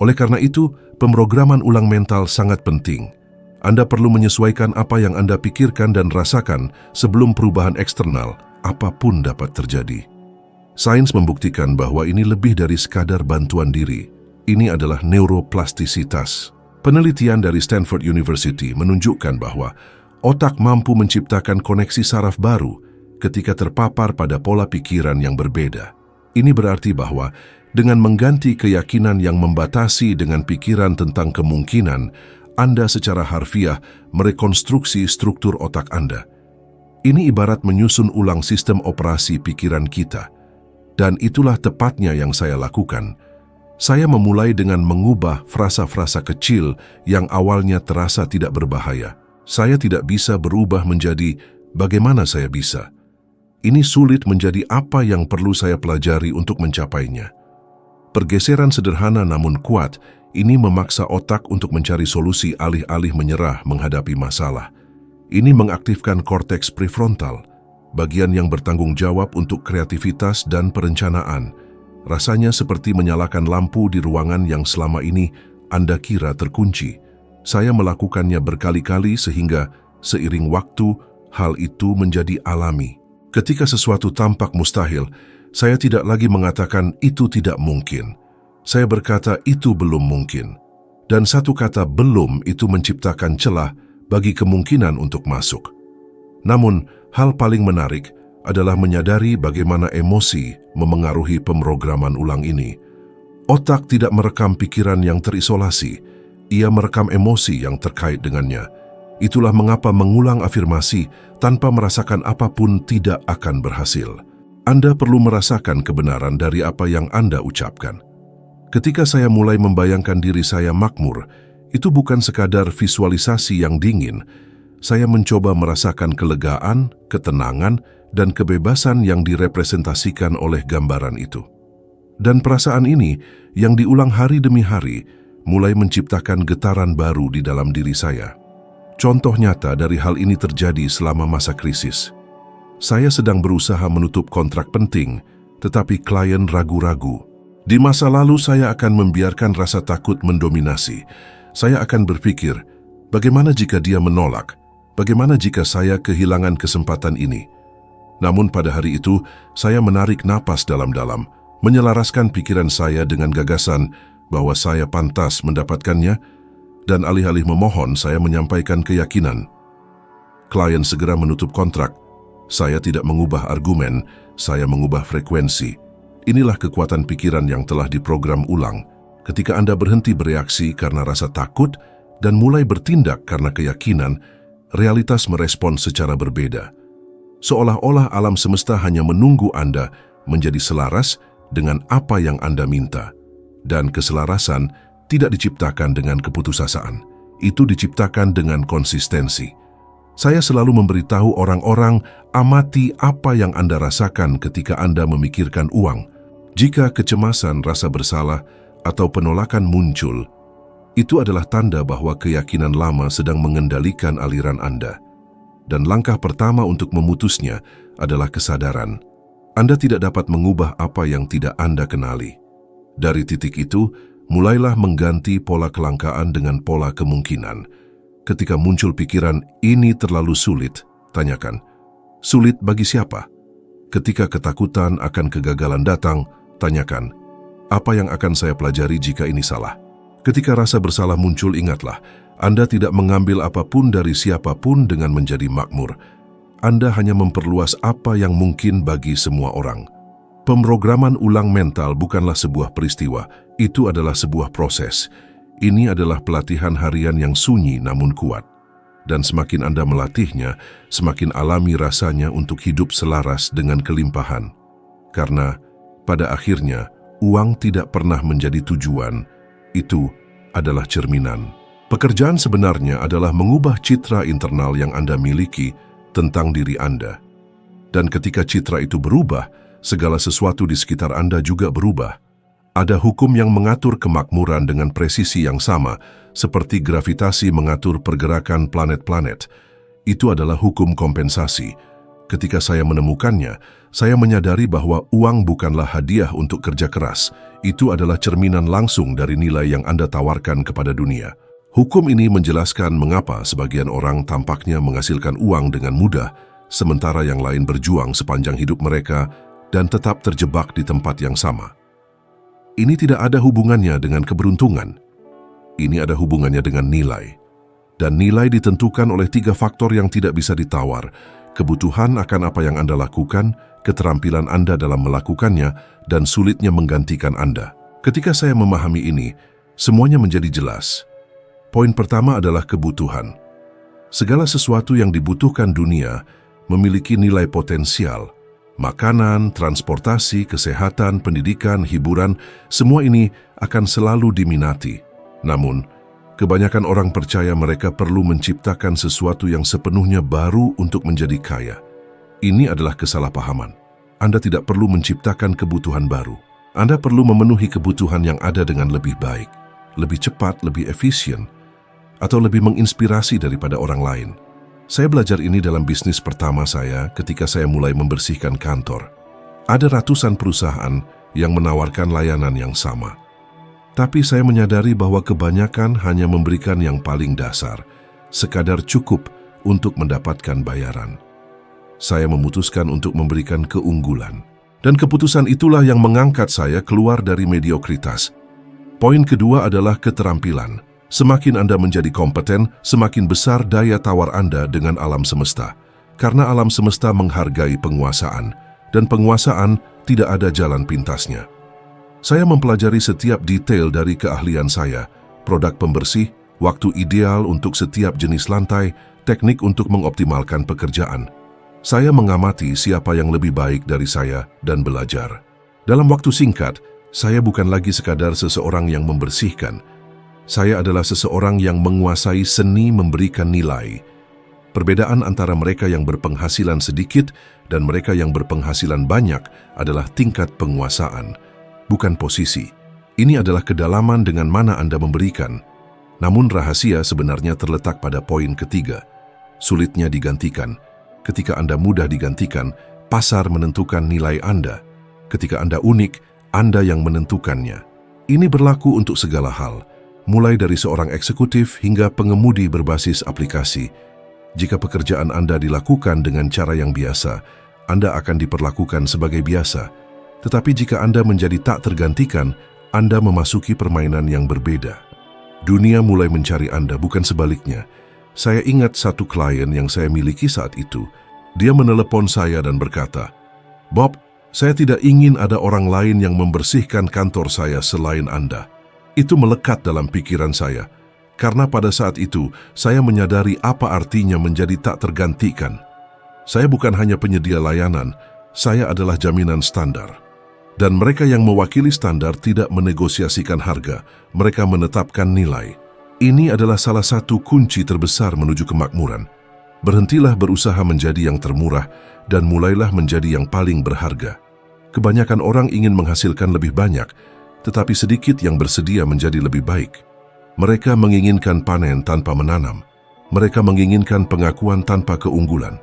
Oleh karena itu, pemrograman ulang mental sangat penting. Anda perlu menyesuaikan apa yang Anda pikirkan dan rasakan sebelum perubahan eksternal, apapun dapat terjadi. Sains membuktikan bahwa ini lebih dari sekadar bantuan diri. Ini adalah neuroplastisitas. Penelitian dari Stanford University menunjukkan bahwa otak mampu menciptakan koneksi saraf baru ketika terpapar pada pola pikiran yang berbeda. Ini berarti bahwa dengan mengganti keyakinan yang membatasi dengan pikiran tentang kemungkinan, Anda secara harfiah merekonstruksi struktur otak Anda. Ini ibarat menyusun ulang sistem operasi pikiran kita. Dan itulah tepatnya yang saya lakukan. Saya memulai dengan mengubah frasa-frasa kecil yang awalnya terasa tidak berbahaya. Saya tidak bisa berubah menjadi bagaimana saya bisa. Ini sulit menjadi apa yang perlu saya pelajari untuk mencapainya. Pergeseran sederhana namun kuat, ini memaksa otak untuk mencari solusi alih-alih menyerah menghadapi masalah. Ini mengaktifkan korteks prefrontal, bagian yang bertanggung jawab untuk kreativitas dan perencanaan. Rasanya seperti menyalakan lampu di ruangan yang selama ini Anda kira terkunci. Saya melakukannya berkali-kali sehingga seiring waktu, hal itu menjadi alami. Ketika sesuatu tampak mustahil, saya tidak lagi mengatakan itu tidak mungkin. Saya berkata itu belum mungkin. Dan satu kata belum itu menciptakan celah bagi kemungkinan untuk masuk. Namun, hal paling menarik adalah menyadari bagaimana emosi memengaruhi pemrograman ulang ini. Otak tidak merekam pikiran yang terisolasi, ia merekam emosi yang terkait dengannya. Itulah mengapa mengulang afirmasi tanpa merasakan apapun tidak akan berhasil. Anda perlu merasakan kebenaran dari apa yang Anda ucapkan. Ketika saya mulai membayangkan diri saya makmur, itu bukan sekadar visualisasi yang dingin. Saya mencoba merasakan kelegaan, ketenangan, dan kebebasan yang direpresentasikan oleh gambaran itu. Dan perasaan ini, yang diulang hari demi hari, mulai menciptakan getaran baru di dalam diri saya. Contoh nyata dari hal ini terjadi selama masa krisis. Saya sedang berusaha menutup kontrak penting, tetapi klien ragu-ragu. Di masa lalu saya akan membiarkan rasa takut mendominasi. Saya akan berpikir, bagaimana jika dia menolak? Bagaimana jika saya kehilangan kesempatan ini? Namun pada hari itu, saya menarik napas dalam-dalam, menyelaraskan pikiran saya dengan gagasan bahwa saya pantas mendapatkannya, dan alih-alih memohon, saya menyampaikan keyakinan. Klien segera menutup kontrak. Saya tidak mengubah argumen, saya mengubah frekuensi. Inilah kekuatan pikiran yang telah diprogram ulang. Ketika Anda berhenti bereaksi karena rasa takut dan mulai bertindak karena keyakinan, realitas merespon secara berbeda. Seolah-olah alam semesta hanya menunggu Anda menjadi selaras dengan apa yang Anda minta. Dan keselarasan tidak diciptakan dengan keputusasaan. Itu diciptakan dengan konsistensi. Saya selalu memberitahu orang-orang, amati apa yang Anda rasakan ketika Anda memikirkan uang. Jika kecemasan, rasa bersalah, atau penolakan muncul, itu adalah tanda bahwa keyakinan lama sedang mengendalikan aliran Anda. Dan langkah pertama untuk memutusnya adalah kesadaran. Anda tidak dapat mengubah apa yang tidak Anda kenali. Dari titik itu, mulailah mengganti pola kelangkaan dengan pola kemungkinan. Ketika muncul pikiran, ini terlalu sulit, tanyakan, sulit bagi siapa? Ketika ketakutan akan kegagalan datang, tanyakan, apa yang akan saya pelajari jika ini salah? Ketika rasa bersalah muncul, ingatlah, Anda tidak mengambil apapun dari siapapun dengan menjadi makmur. Anda hanya memperluas apa yang mungkin bagi semua orang. Pemrograman ulang mental bukanlah sebuah peristiwa, itu adalah sebuah proses. Ini adalah pelatihan harian yang sunyi namun kuat. Dan semakin Anda melatihnya, semakin alami rasanya untuk hidup selaras dengan kelimpahan. Karena pada akhirnya, uang tidak pernah menjadi tujuan, itu adalah cerminan. Pekerjaan sebenarnya adalah mengubah citra internal yang Anda miliki tentang diri Anda. Dan ketika citra itu berubah, segala sesuatu di sekitar Anda juga berubah. Ada hukum yang mengatur kemakmuran dengan presisi yang sama, seperti gravitasi mengatur pergerakan planet-planet. Itu adalah hukum kompensasi. Ketika saya menemukannya, saya menyadari bahwa uang bukanlah hadiah untuk kerja keras. Itu adalah cerminan langsung dari nilai yang Anda tawarkan kepada dunia. Hukum ini menjelaskan mengapa sebagian orang tampaknya menghasilkan uang dengan mudah, sementara yang lain berjuang sepanjang hidup mereka dan tetap terjebak di tempat yang sama. Ini tidak ada hubungannya dengan keberuntungan. Ini ada hubungannya dengan nilai. Dan nilai ditentukan oleh 3 faktor yang tidak bisa ditawar. Kebutuhan akan apa yang Anda lakukan, keterampilan Anda dalam melakukannya, dan sulitnya menggantikan Anda. Ketika saya memahami ini, semuanya menjadi jelas. Poin pertama adalah kebutuhan. Segala sesuatu yang dibutuhkan dunia memiliki nilai potensial. Makanan, transportasi, kesehatan, pendidikan, hiburan, semua ini akan selalu diminati. Namun, kebanyakan orang percaya mereka perlu menciptakan sesuatu yang sepenuhnya baru untuk menjadi kaya. Ini adalah kesalahpahaman. Anda tidak perlu menciptakan kebutuhan baru. Anda perlu memenuhi kebutuhan yang ada dengan lebih baik, lebih cepat, lebih efisien, atau lebih menginspirasi daripada orang lain. Saya belajar ini dalam bisnis pertama saya ketika saya mulai membersihkan kantor. Ada ratusan perusahaan yang menawarkan layanan yang sama. Tapi saya menyadari bahwa kebanyakan hanya memberikan yang paling dasar, sekadar cukup untuk mendapatkan bayaran. Saya memutuskan untuk memberikan keunggulan. Dan keputusan itulah yang mengangkat saya keluar dari mediokritas. Poin kedua adalah keterampilan. Semakin Anda menjadi kompeten, semakin besar daya tawar Anda dengan alam semesta. Karena alam semesta menghargai penguasaan, dan penguasaan tidak ada jalan pintasnya. Saya mempelajari setiap detail dari keahlian saya, produk pembersih, waktu ideal untuk setiap jenis lantai, teknik untuk mengoptimalkan pekerjaan. Saya mengamati siapa yang lebih baik dari saya dan belajar. Dalam waktu singkat, saya bukan lagi sekadar seseorang yang membersihkan. Saya adalah seseorang yang menguasai seni memberikan nilai. Perbedaan antara mereka yang berpenghasilan sedikit dan mereka yang berpenghasilan banyak adalah tingkat penguasaan, bukan posisi. Ini adalah kedalaman dengan mana Anda memberikan. Namun rahasia sebenarnya terletak pada poin ketiga. Sulitnya digantikan. Ketika Anda mudah digantikan, pasar menentukan nilai Anda. Ketika Anda unik, Anda yang menentukannya. Ini berlaku untuk segala hal. Mulai dari seorang eksekutif hingga pengemudi berbasis aplikasi. Jika pekerjaan Anda dilakukan dengan cara yang biasa, Anda akan diperlakukan sebagai biasa. Tetapi jika Anda menjadi tak tergantikan, Anda memasuki permainan yang berbeda. Dunia mulai mencari Anda, bukan sebaliknya. Saya ingat satu klien yang saya miliki saat itu. Dia menelepon saya dan berkata, "Bob, saya tidak ingin ada orang lain yang membersihkan kantor saya selain Anda." Itu melekat dalam pikiran saya, karena pada saat itu saya menyadari apa artinya menjadi tak tergantikan. Saya bukan hanya penyedia layanan, saya adalah jaminan standar. Dan mereka yang mewakili standar tidak menegosiasikan harga, mereka menetapkan nilai. Ini adalah salah satu kunci terbesar menuju kemakmuran. Berhentilah berusaha menjadi yang termurah dan mulailah menjadi yang paling berharga. Kebanyakan orang ingin menghasilkan lebih banyak, tetapi sedikit yang bersedia menjadi lebih baik. Mereka menginginkan panen tanpa menanam. Mereka menginginkan pengakuan tanpa keunggulan.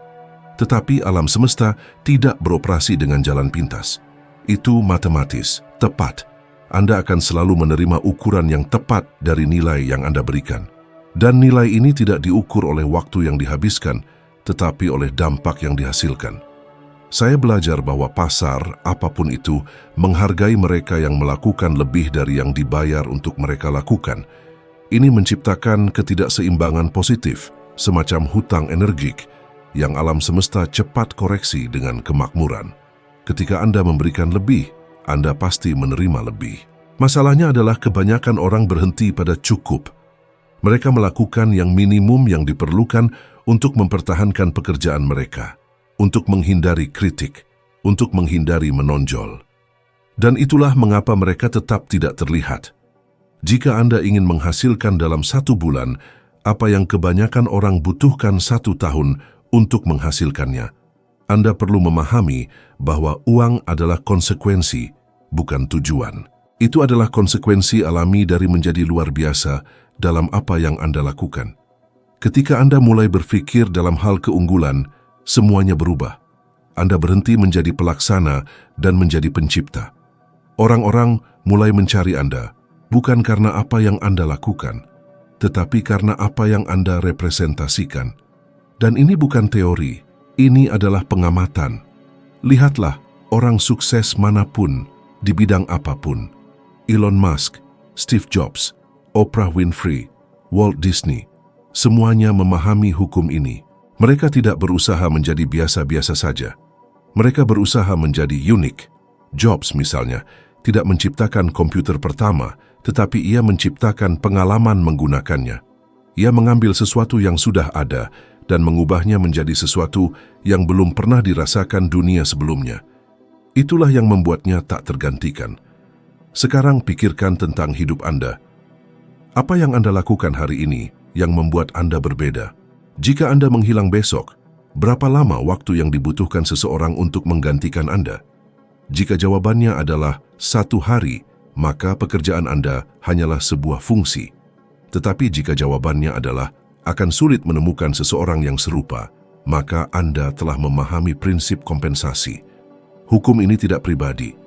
Tetapi alam semesta tidak beroperasi dengan jalan pintas. Itu matematis, tepat. Anda akan selalu menerima ukuran yang tepat dari nilai yang Anda berikan. Dan nilai ini tidak diukur oleh waktu yang dihabiskan, tetapi oleh dampak yang dihasilkan. Saya belajar bahwa pasar, apapun itu, menghargai mereka yang melakukan lebih dari yang dibayar untuk mereka lakukan. Ini menciptakan ketidakseimbangan positif, semacam hutang energik, yang alam semesta cepat koreksi dengan kemakmuran. Ketika Anda memberikan lebih, Anda pasti menerima lebih. Masalahnya adalah kebanyakan orang berhenti pada cukup. Mereka melakukan yang minimum yang diperlukan untuk mempertahankan pekerjaan mereka, untuk menghindari kritik, untuk menghindari menonjol. Dan itulah mengapa mereka tetap tidak terlihat. Jika Anda ingin menghasilkan dalam 1 bulan apa yang kebanyakan orang butuhkan 1 tahun untuk menghasilkannya, Anda perlu memahami bahwa uang adalah konsekuensi, bukan tujuan. Itu adalah konsekuensi alami dari menjadi luar biasa dalam apa yang Anda lakukan. Ketika Anda mulai berpikir dalam hal keunggulan, semuanya berubah. Anda berhenti menjadi pelaksana dan menjadi pencipta. Orang-orang mulai mencari Anda, bukan karena apa yang Anda lakukan, tetapi karena apa yang Anda representasikan. Dan ini bukan teori, ini adalah pengamatan. Lihatlah orang sukses manapun, di bidang apapun. Elon Musk, Steve Jobs, Oprah Winfrey, Walt Disney, semuanya memahami hukum ini. Mereka tidak berusaha menjadi biasa-biasa saja. Mereka berusaha menjadi unik. Jobs misalnya, tidak menciptakan komputer pertama, tetapi ia menciptakan pengalaman menggunakannya. Ia mengambil sesuatu yang sudah ada dan mengubahnya menjadi sesuatu yang belum pernah dirasakan dunia sebelumnya. Itulah yang membuatnya tak tergantikan. Sekarang pikirkan tentang hidup Anda. Apa yang Anda lakukan hari ini yang membuat Anda berbeda? Jika Anda menghilang besok, berapa lama waktu yang dibutuhkan seseorang untuk menggantikan Anda? Jika jawabannya adalah 1 hari, maka pekerjaan Anda hanyalah sebuah fungsi. Tetapi jika jawabannya adalah akan sulit menemukan seseorang yang serupa, maka Anda telah memahami prinsip kompensasi. Hukum ini tidak pribadi.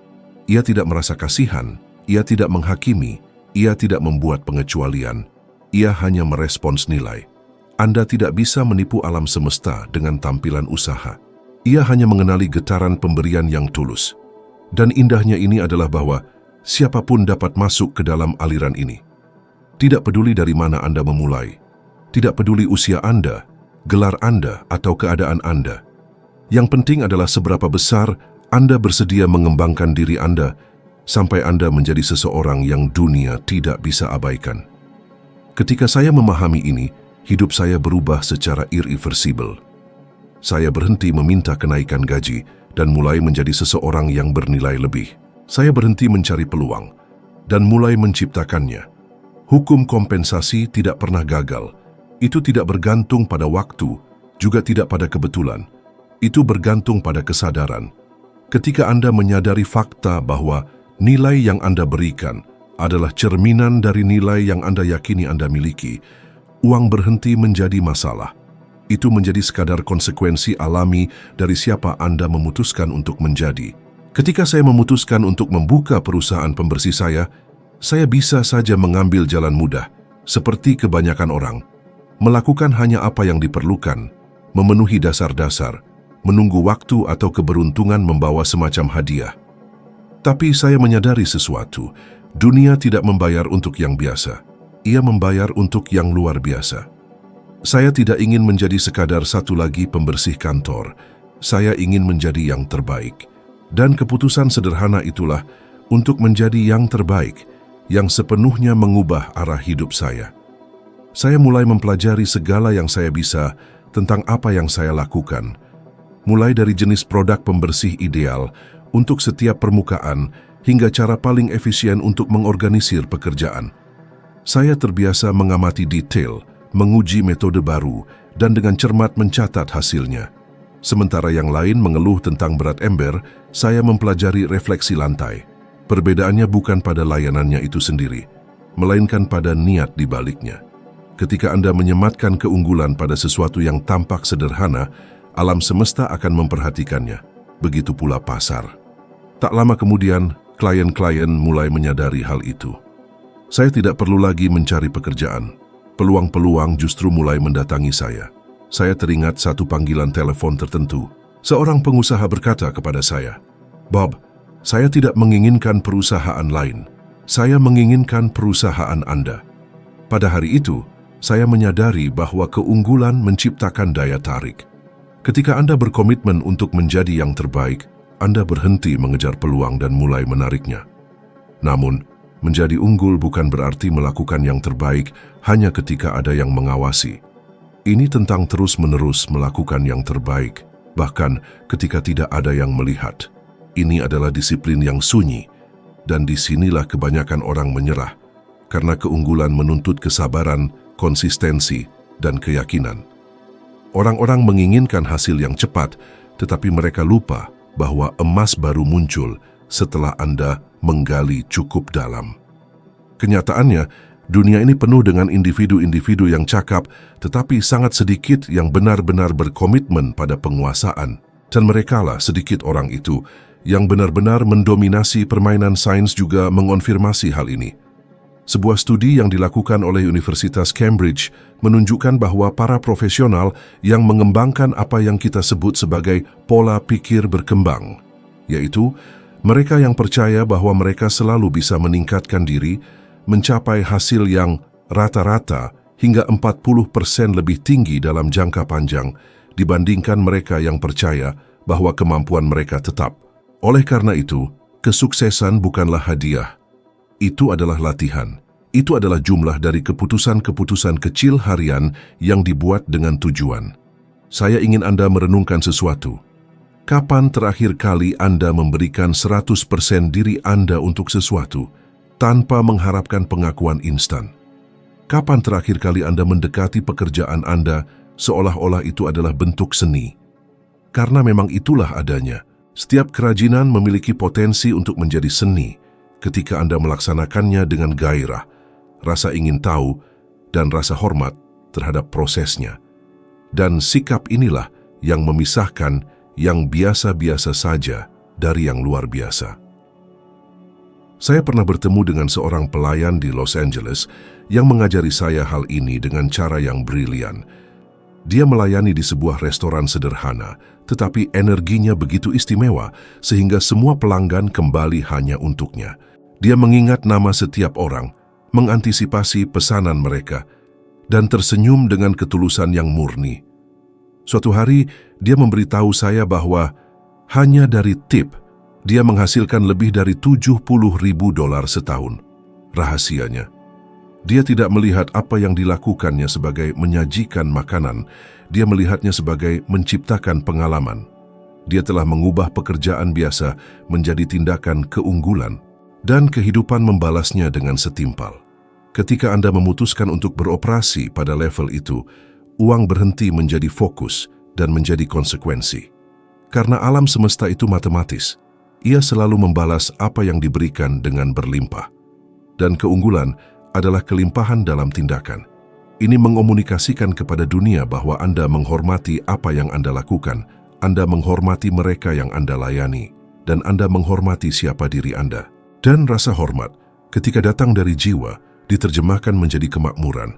Ia tidak merasa kasihan, ia tidak menghakimi, ia tidak membuat pengecualian. Ia hanya merespons nilai. Anda tidak bisa menipu alam semesta dengan tampilan usaha. Ia hanya mengenali getaran pemberian yang tulus. Dan indahnya ini adalah bahwa siapapun dapat masuk ke dalam aliran ini. Tidak peduli dari mana Anda memulai, tidak peduli usia Anda, gelar Anda, atau keadaan Anda. Yang penting adalah seberapa besar Anda bersedia mengembangkan diri Anda sampai Anda menjadi seseorang yang dunia tidak bisa abaikan. Ketika saya memahami ini, hidup saya berubah secara irreversibel. Saya berhenti meminta kenaikan gaji dan mulai menjadi seseorang yang bernilai lebih. Saya berhenti mencari peluang dan mulai menciptakannya. Hukum kompensasi tidak pernah gagal. Itu tidak bergantung pada waktu, juga tidak pada kebetulan. Itu bergantung pada kesadaran. Ketika Anda menyadari fakta bahwa nilai yang Anda berikan adalah cerminan dari nilai yang Anda yakini Anda miliki, uang berhenti menjadi masalah. Itu menjadi sekadar konsekuensi alami dari siapa Anda memutuskan untuk menjadi. Ketika saya memutuskan untuk membuka perusahaan pembersih saya bisa saja mengambil jalan mudah, seperti kebanyakan orang. Melakukan hanya apa yang diperlukan, memenuhi dasar-dasar, menunggu waktu atau keberuntungan membawa semacam hadiah. Tapi saya menyadari sesuatu, dunia tidak membayar untuk yang biasa. Ia membayar untuk yang luar biasa. Saya tidak ingin menjadi sekadar satu lagi pembersih kantor. Saya ingin menjadi yang terbaik. Dan keputusan sederhana itulah untuk menjadi yang terbaik, yang sepenuhnya mengubah arah hidup saya. Saya mulai mempelajari segala yang saya bisa tentang apa yang saya lakukan. Mulai dari jenis produk pembersih ideal untuk setiap permukaan hingga cara paling efisien untuk mengorganisir pekerjaan. Saya terbiasa mengamati detail, menguji metode baru, dan dengan cermat mencatat hasilnya. Sementara yang lain mengeluh tentang berat ember, saya mempelajari refleksi lantai. Perbedaannya bukan pada layanannya itu sendiri, melainkan pada niat di baliknya. Ketika Anda menyematkan keunggulan pada sesuatu yang tampak sederhana, alam semesta akan memperhatikannya. Begitu pula pasar. Tak lama kemudian, klien-klien mulai menyadari hal itu. Saya tidak perlu lagi mencari pekerjaan. Peluang-peluang justru mulai mendatangi saya. Saya teringat satu panggilan telepon tertentu. Seorang pengusaha berkata kepada saya, "Bob, saya tidak menginginkan perusahaan lain. Saya menginginkan perusahaan Anda." Pada hari itu, saya menyadari bahwa keunggulan menciptakan daya tarik. Ketika Anda berkomitmen untuk menjadi yang terbaik, Anda berhenti mengejar peluang dan mulai menariknya. Namun, Menjadi unggul bukan berarti melakukan yang terbaik hanya ketika ada yang mengawasi. Ini tentang terus-menerus melakukan yang terbaik, bahkan ketika tidak ada yang melihat. Ini adalah disiplin yang sunyi, dan disinilah kebanyakan orang menyerah, karena keunggulan menuntut kesabaran, konsistensi, dan keyakinan. Orang-orang menginginkan hasil yang cepat, tetapi mereka lupa bahwa emas baru muncul setelah Anda menggali cukup dalam. Kenyataannya, dunia ini penuh dengan individu-individu yang cakap, tetapi sangat sedikit yang benar-benar berkomitmen pada penguasaan. Dan merekalah sedikit orang itu yang benar-benar mendominasi permainan sains juga mengonfirmasi hal ini. Sebuah studi yang dilakukan oleh Universitas Cambridge menunjukkan bahwa para profesional yang mengembangkan apa yang kita sebut sebagai pola pikir berkembang, yaitu mereka yang percaya bahwa mereka selalu bisa meningkatkan diri, mencapai hasil yang rata-rata hingga 40% lebih tinggi dalam jangka panjang dibandingkan mereka yang percaya bahwa kemampuan mereka tetap. Oleh karena itu, kesuksesan bukanlah hadiah. Itu adalah latihan. Itu adalah jumlah dari keputusan-keputusan kecil harian yang dibuat dengan tujuan. Saya ingin Anda merenungkan sesuatu. Kapan terakhir kali Anda memberikan 100% diri Anda untuk sesuatu tanpa mengharapkan pengakuan instan? Kapan terakhir kali Anda mendekati pekerjaan Anda seolah-olah itu adalah bentuk seni? Karena memang itulah adanya. Setiap kerajinan memiliki potensi untuk menjadi seni ketika Anda melaksanakannya dengan gairah, rasa ingin tahu, dan rasa hormat terhadap prosesnya. Dan sikap inilah yang memisahkan yang biasa-biasa saja dari yang luar biasa. Saya pernah bertemu dengan seorang pelayan di Los Angeles yang mengajari saya hal ini dengan cara yang brilian. Dia melayani di sebuah restoran sederhana, tetapi energinya begitu istimewa sehingga semua pelanggan kembali hanya untuknya. Dia mengingat nama setiap orang, mengantisipasi pesanan mereka, dan tersenyum dengan ketulusan yang murni. Suatu hari, dia memberitahu saya bahwa hanya dari tip, dia menghasilkan lebih dari $70.000 setahun. Rahasianya, dia tidak melihat apa yang dilakukannya sebagai menyajikan makanan, dia melihatnya sebagai menciptakan pengalaman. Dia telah mengubah pekerjaan biasa menjadi tindakan keunggulan, dan kehidupan membalasnya dengan setimpal. Ketika Anda memutuskan untuk beroperasi pada level itu, uang berhenti menjadi fokus dan menjadi konsekuensi. Karena alam semesta itu matematis, ia selalu membalas apa yang diberikan dengan berlimpah. Dan keunggulan adalah kelimpahan dalam tindakan. Ini mengomunikasikan kepada dunia bahwa Anda menghormati apa yang Anda lakukan, Anda menghormati mereka yang Anda layani, dan Anda menghormati siapa diri Anda. Dan rasa hormat, ketika datang dari jiwa, diterjemahkan menjadi kemakmuran.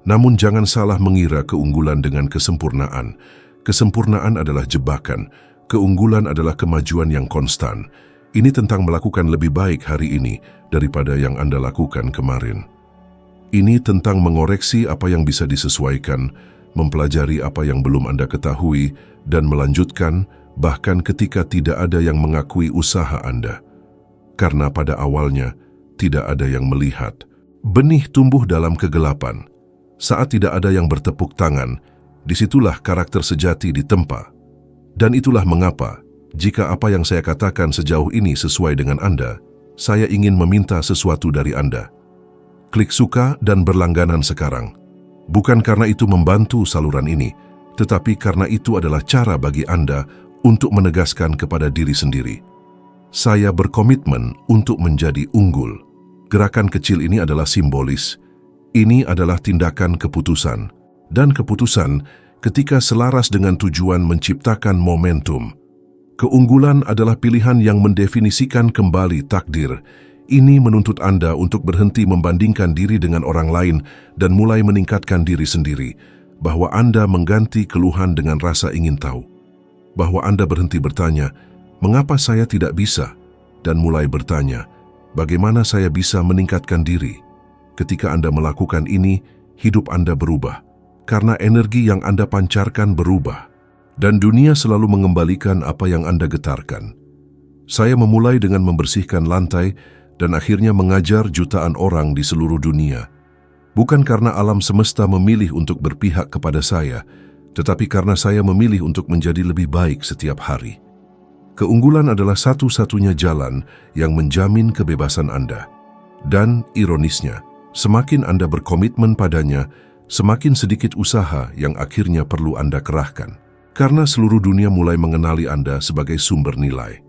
Namun jangan salah mengira keunggulan dengan kesempurnaan. Kesempurnaan adalah jebakan, keunggulan adalah kemajuan yang konstan. Ini tentang melakukan lebih baik hari ini daripada yang Anda lakukan kemarin. Ini tentang mengoreksi apa yang bisa disesuaikan, mempelajari apa yang belum Anda ketahui, dan melanjutkan bahkan ketika tidak ada yang mengakui usaha Anda. Karena pada awalnya tidak ada yang melihat. Benih tumbuh dalam kegelapan. Saat tidak ada yang bertepuk tangan, disitulah karakter sejati ditempa. Dan itulah mengapa, jika apa yang saya katakan sejauh ini sesuai dengan Anda, saya ingin meminta sesuatu dari Anda. Klik suka dan berlangganan sekarang. Bukan karena itu membantu saluran ini, tetapi karena itu adalah cara bagi Anda untuk menegaskan kepada diri sendiri. Saya berkomitmen untuk menjadi unggul. Gerakan kecil ini adalah simbolis. Ini adalah tindakan keputusan. Dan keputusan ketika selaras dengan tujuan menciptakan momentum. Keunggulan adalah pilihan yang mendefinisikan kembali takdir. Ini menuntut Anda untuk berhenti membandingkan diri dengan orang lain dan mulai meningkatkan diri sendiri. Bahwa Anda mengganti keluhan dengan rasa ingin tahu. Bahwa Anda berhenti bertanya, mengapa saya tidak bisa? Dan mulai bertanya, bagaimana saya bisa meningkatkan diri? Ketika Anda melakukan ini, hidup Anda berubah. Karena energi yang Anda pancarkan berubah. Dan dunia selalu mengembalikan apa yang Anda getarkan. Saya memulai dengan membersihkan lantai, dan akhirnya mengajar jutaan orang di seluruh dunia. Bukan karena alam semesta memilih untuk berpihak kepada saya, tetapi karena saya memilih untuk menjadi lebih baik setiap hari. Keunggulan adalah satu-satunya jalan yang menjamin kebebasan Anda. Dan ironisnya, semakin Anda berkomitmen padanya, semakin sedikit usaha yang akhirnya perlu Anda kerahkan. Karena seluruh dunia mulai mengenali Anda sebagai sumber nilai.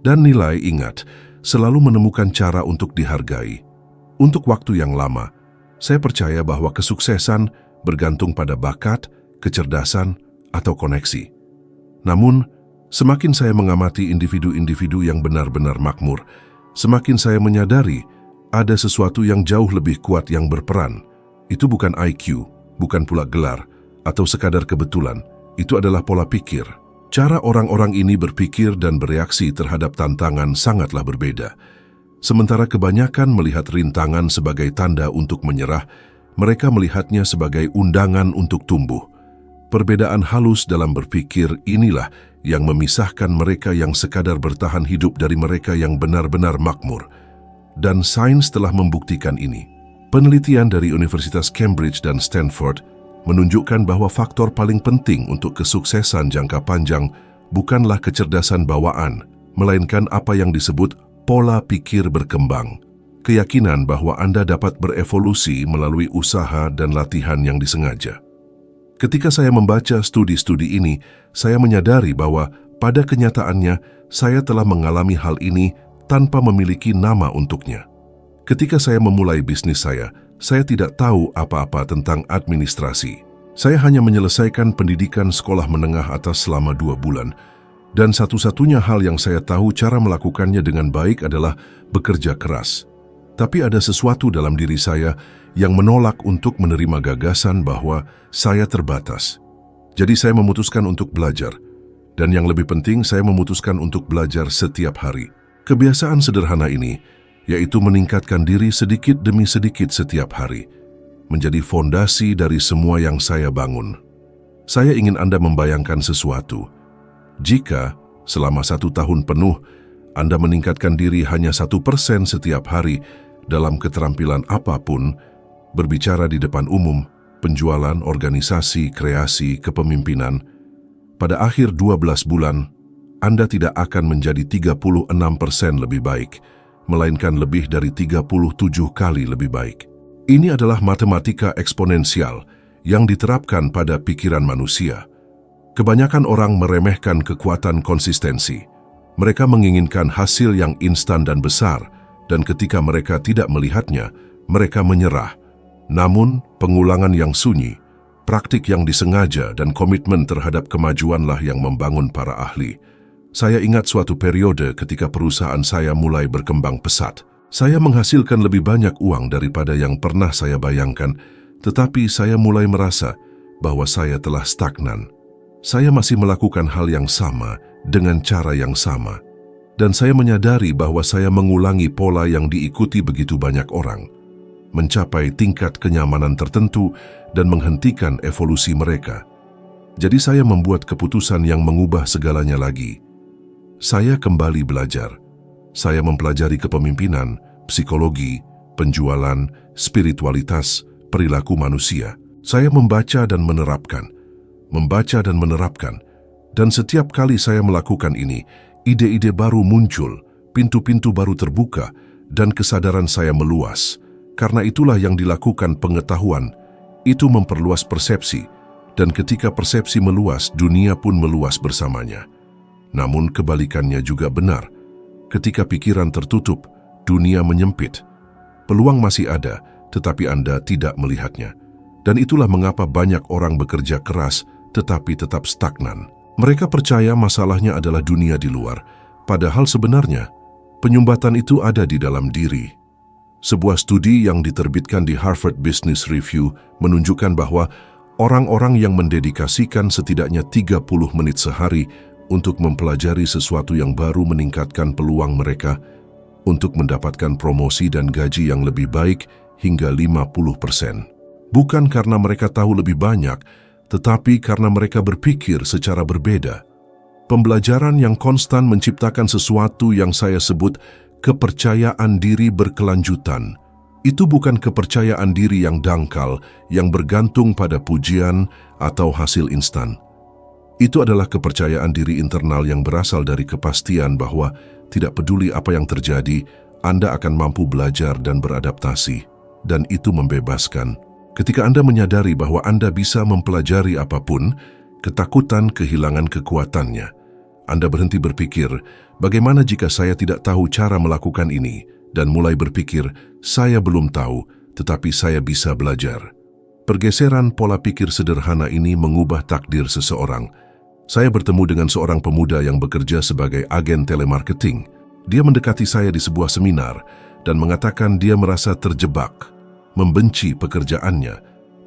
Dan nilai, ingat, selalu menemukan cara untuk dihargai. Untuk waktu yang lama, saya percaya bahwa kesuksesan bergantung pada bakat, kecerdasan, atau koneksi. Namun, semakin saya mengamati individu-individu yang benar-benar makmur, semakin saya menyadari ada sesuatu yang jauh lebih kuat yang berperan. Itu bukan IQ, bukan pula gelar, atau sekadar kebetulan. Itu adalah pola pikir. Cara orang-orang ini berpikir dan bereaksi terhadap tantangan sangatlah berbeda. Sementara kebanyakan melihat rintangan sebagai tanda untuk menyerah, mereka melihatnya sebagai undangan untuk tumbuh. Perbedaan halus dalam berpikir inilah yang memisahkan mereka yang sekadar bertahan hidup dari mereka yang benar-benar makmur. Dan sains telah membuktikan ini. Penelitian dari Universitas Cambridge dan Stanford menunjukkan bahwa faktor paling penting untuk kesuksesan jangka panjang bukanlah kecerdasan bawaan, melainkan apa yang disebut pola pikir berkembang. Keyakinan bahwa Anda dapat berevolusi melalui usaha dan latihan yang disengaja. Ketika saya membaca studi-studi ini, saya menyadari bahwa pada kenyataannya saya telah mengalami hal ini tanpa memiliki nama untuknya. Ketika saya memulai bisnis saya tidak tahu apa-apa tentang administrasi. Saya hanya menyelesaikan pendidikan sekolah menengah atas selama 2 bulan, dan satu-satunya hal yang saya tahu cara melakukannya dengan baik adalah bekerja keras. Tapi ada sesuatu dalam diri saya yang menolak untuk menerima gagasan bahwa saya terbatas. Jadi saya memutuskan untuk belajar. Dan yang lebih penting, saya memutuskan untuk belajar setiap hari. Kebiasaan sederhana ini, yaitu meningkatkan diri sedikit demi sedikit setiap hari, menjadi fondasi dari semua yang saya bangun. Saya ingin Anda membayangkan sesuatu. Jika selama 1 tahun penuh, Anda meningkatkan diri hanya 1% setiap hari dalam keterampilan apapun, berbicara di depan umum, penjualan, organisasi, kreasi, kepemimpinan, pada akhir 12 bulan, Anda tidak akan menjadi 36% lebih baik, melainkan lebih dari 37 kali lebih baik. Ini adalah matematika eksponensial yang diterapkan pada pikiran manusia. Kebanyakan orang meremehkan kekuatan konsistensi. Mereka menginginkan hasil yang instan dan besar, dan ketika mereka tidak melihatnya, mereka menyerah. Namun, pengulangan yang sunyi, praktik yang disengaja, dan komitmen terhadap kemajuanlah yang membangun para ahli. Saya ingat suatu periode ketika perusahaan saya mulai berkembang pesat. Saya menghasilkan lebih banyak uang daripada yang pernah saya bayangkan, tetapi saya mulai merasa bahwa saya telah stagnan. Saya masih melakukan hal yang sama dengan cara yang sama. Dan saya menyadari bahwa saya mengulangi pola yang diikuti begitu banyak orang, mencapai tingkat kenyamanan tertentu dan menghentikan evolusi mereka. Jadi saya membuat keputusan yang mengubah segalanya lagi. Saya kembali belajar. Saya mempelajari kepemimpinan, psikologi, penjualan, spiritualitas, perilaku manusia. Saya membaca dan menerapkan. Dan setiap kali saya melakukan ini, ide-ide baru muncul, pintu-pintu baru terbuka, dan kesadaran saya meluas. Karena itulah yang dilakukan pengetahuan, itu memperluas persepsi, dan ketika persepsi meluas, dunia pun meluas bersamanya. Namun kebalikannya juga benar. Ketika pikiran tertutup, dunia menyempit. Peluang masih ada, tetapi Anda tidak melihatnya. Dan itulah mengapa banyak orang bekerja keras, tetapi tetap stagnan. Mereka percaya masalahnya adalah dunia di luar, padahal sebenarnya penyumbatan itu ada di dalam diri. Sebuah studi yang diterbitkan di Harvard Business Review menunjukkan bahwa orang-orang yang mendedikasikan setidaknya 30 menit sehari untuk mempelajari sesuatu yang baru meningkatkan peluang mereka untuk mendapatkan promosi dan gaji yang lebih baik hingga 50%. Bukan karena mereka tahu lebih banyak, tetapi karena mereka berpikir secara berbeda. Pembelajaran yang konstan menciptakan sesuatu yang saya sebut kepercayaan diri berkelanjutan. Itu bukan kepercayaan diri yang dangkal, yang bergantung pada pujian atau hasil instan. Itu adalah kepercayaan diri internal yang berasal dari kepastian bahwa tidak peduli apa yang terjadi, Anda akan mampu belajar dan beradaptasi. Dan itu membebaskan. Ketika Anda menyadari bahwa Anda bisa mempelajari apapun, ketakutan kehilangan kekuatannya. Anda berhenti berpikir, bagaimana jika saya tidak tahu cara melakukan ini? Dan mulai berpikir, saya belum tahu, tetapi saya bisa belajar. Pergeseran pola pikir sederhana ini mengubah takdir seseorang. Saya bertemu dengan seorang pemuda yang bekerja sebagai agen telemarketing. Dia mendekati saya di sebuah seminar dan mengatakan dia merasa terjebak, membenci pekerjaannya,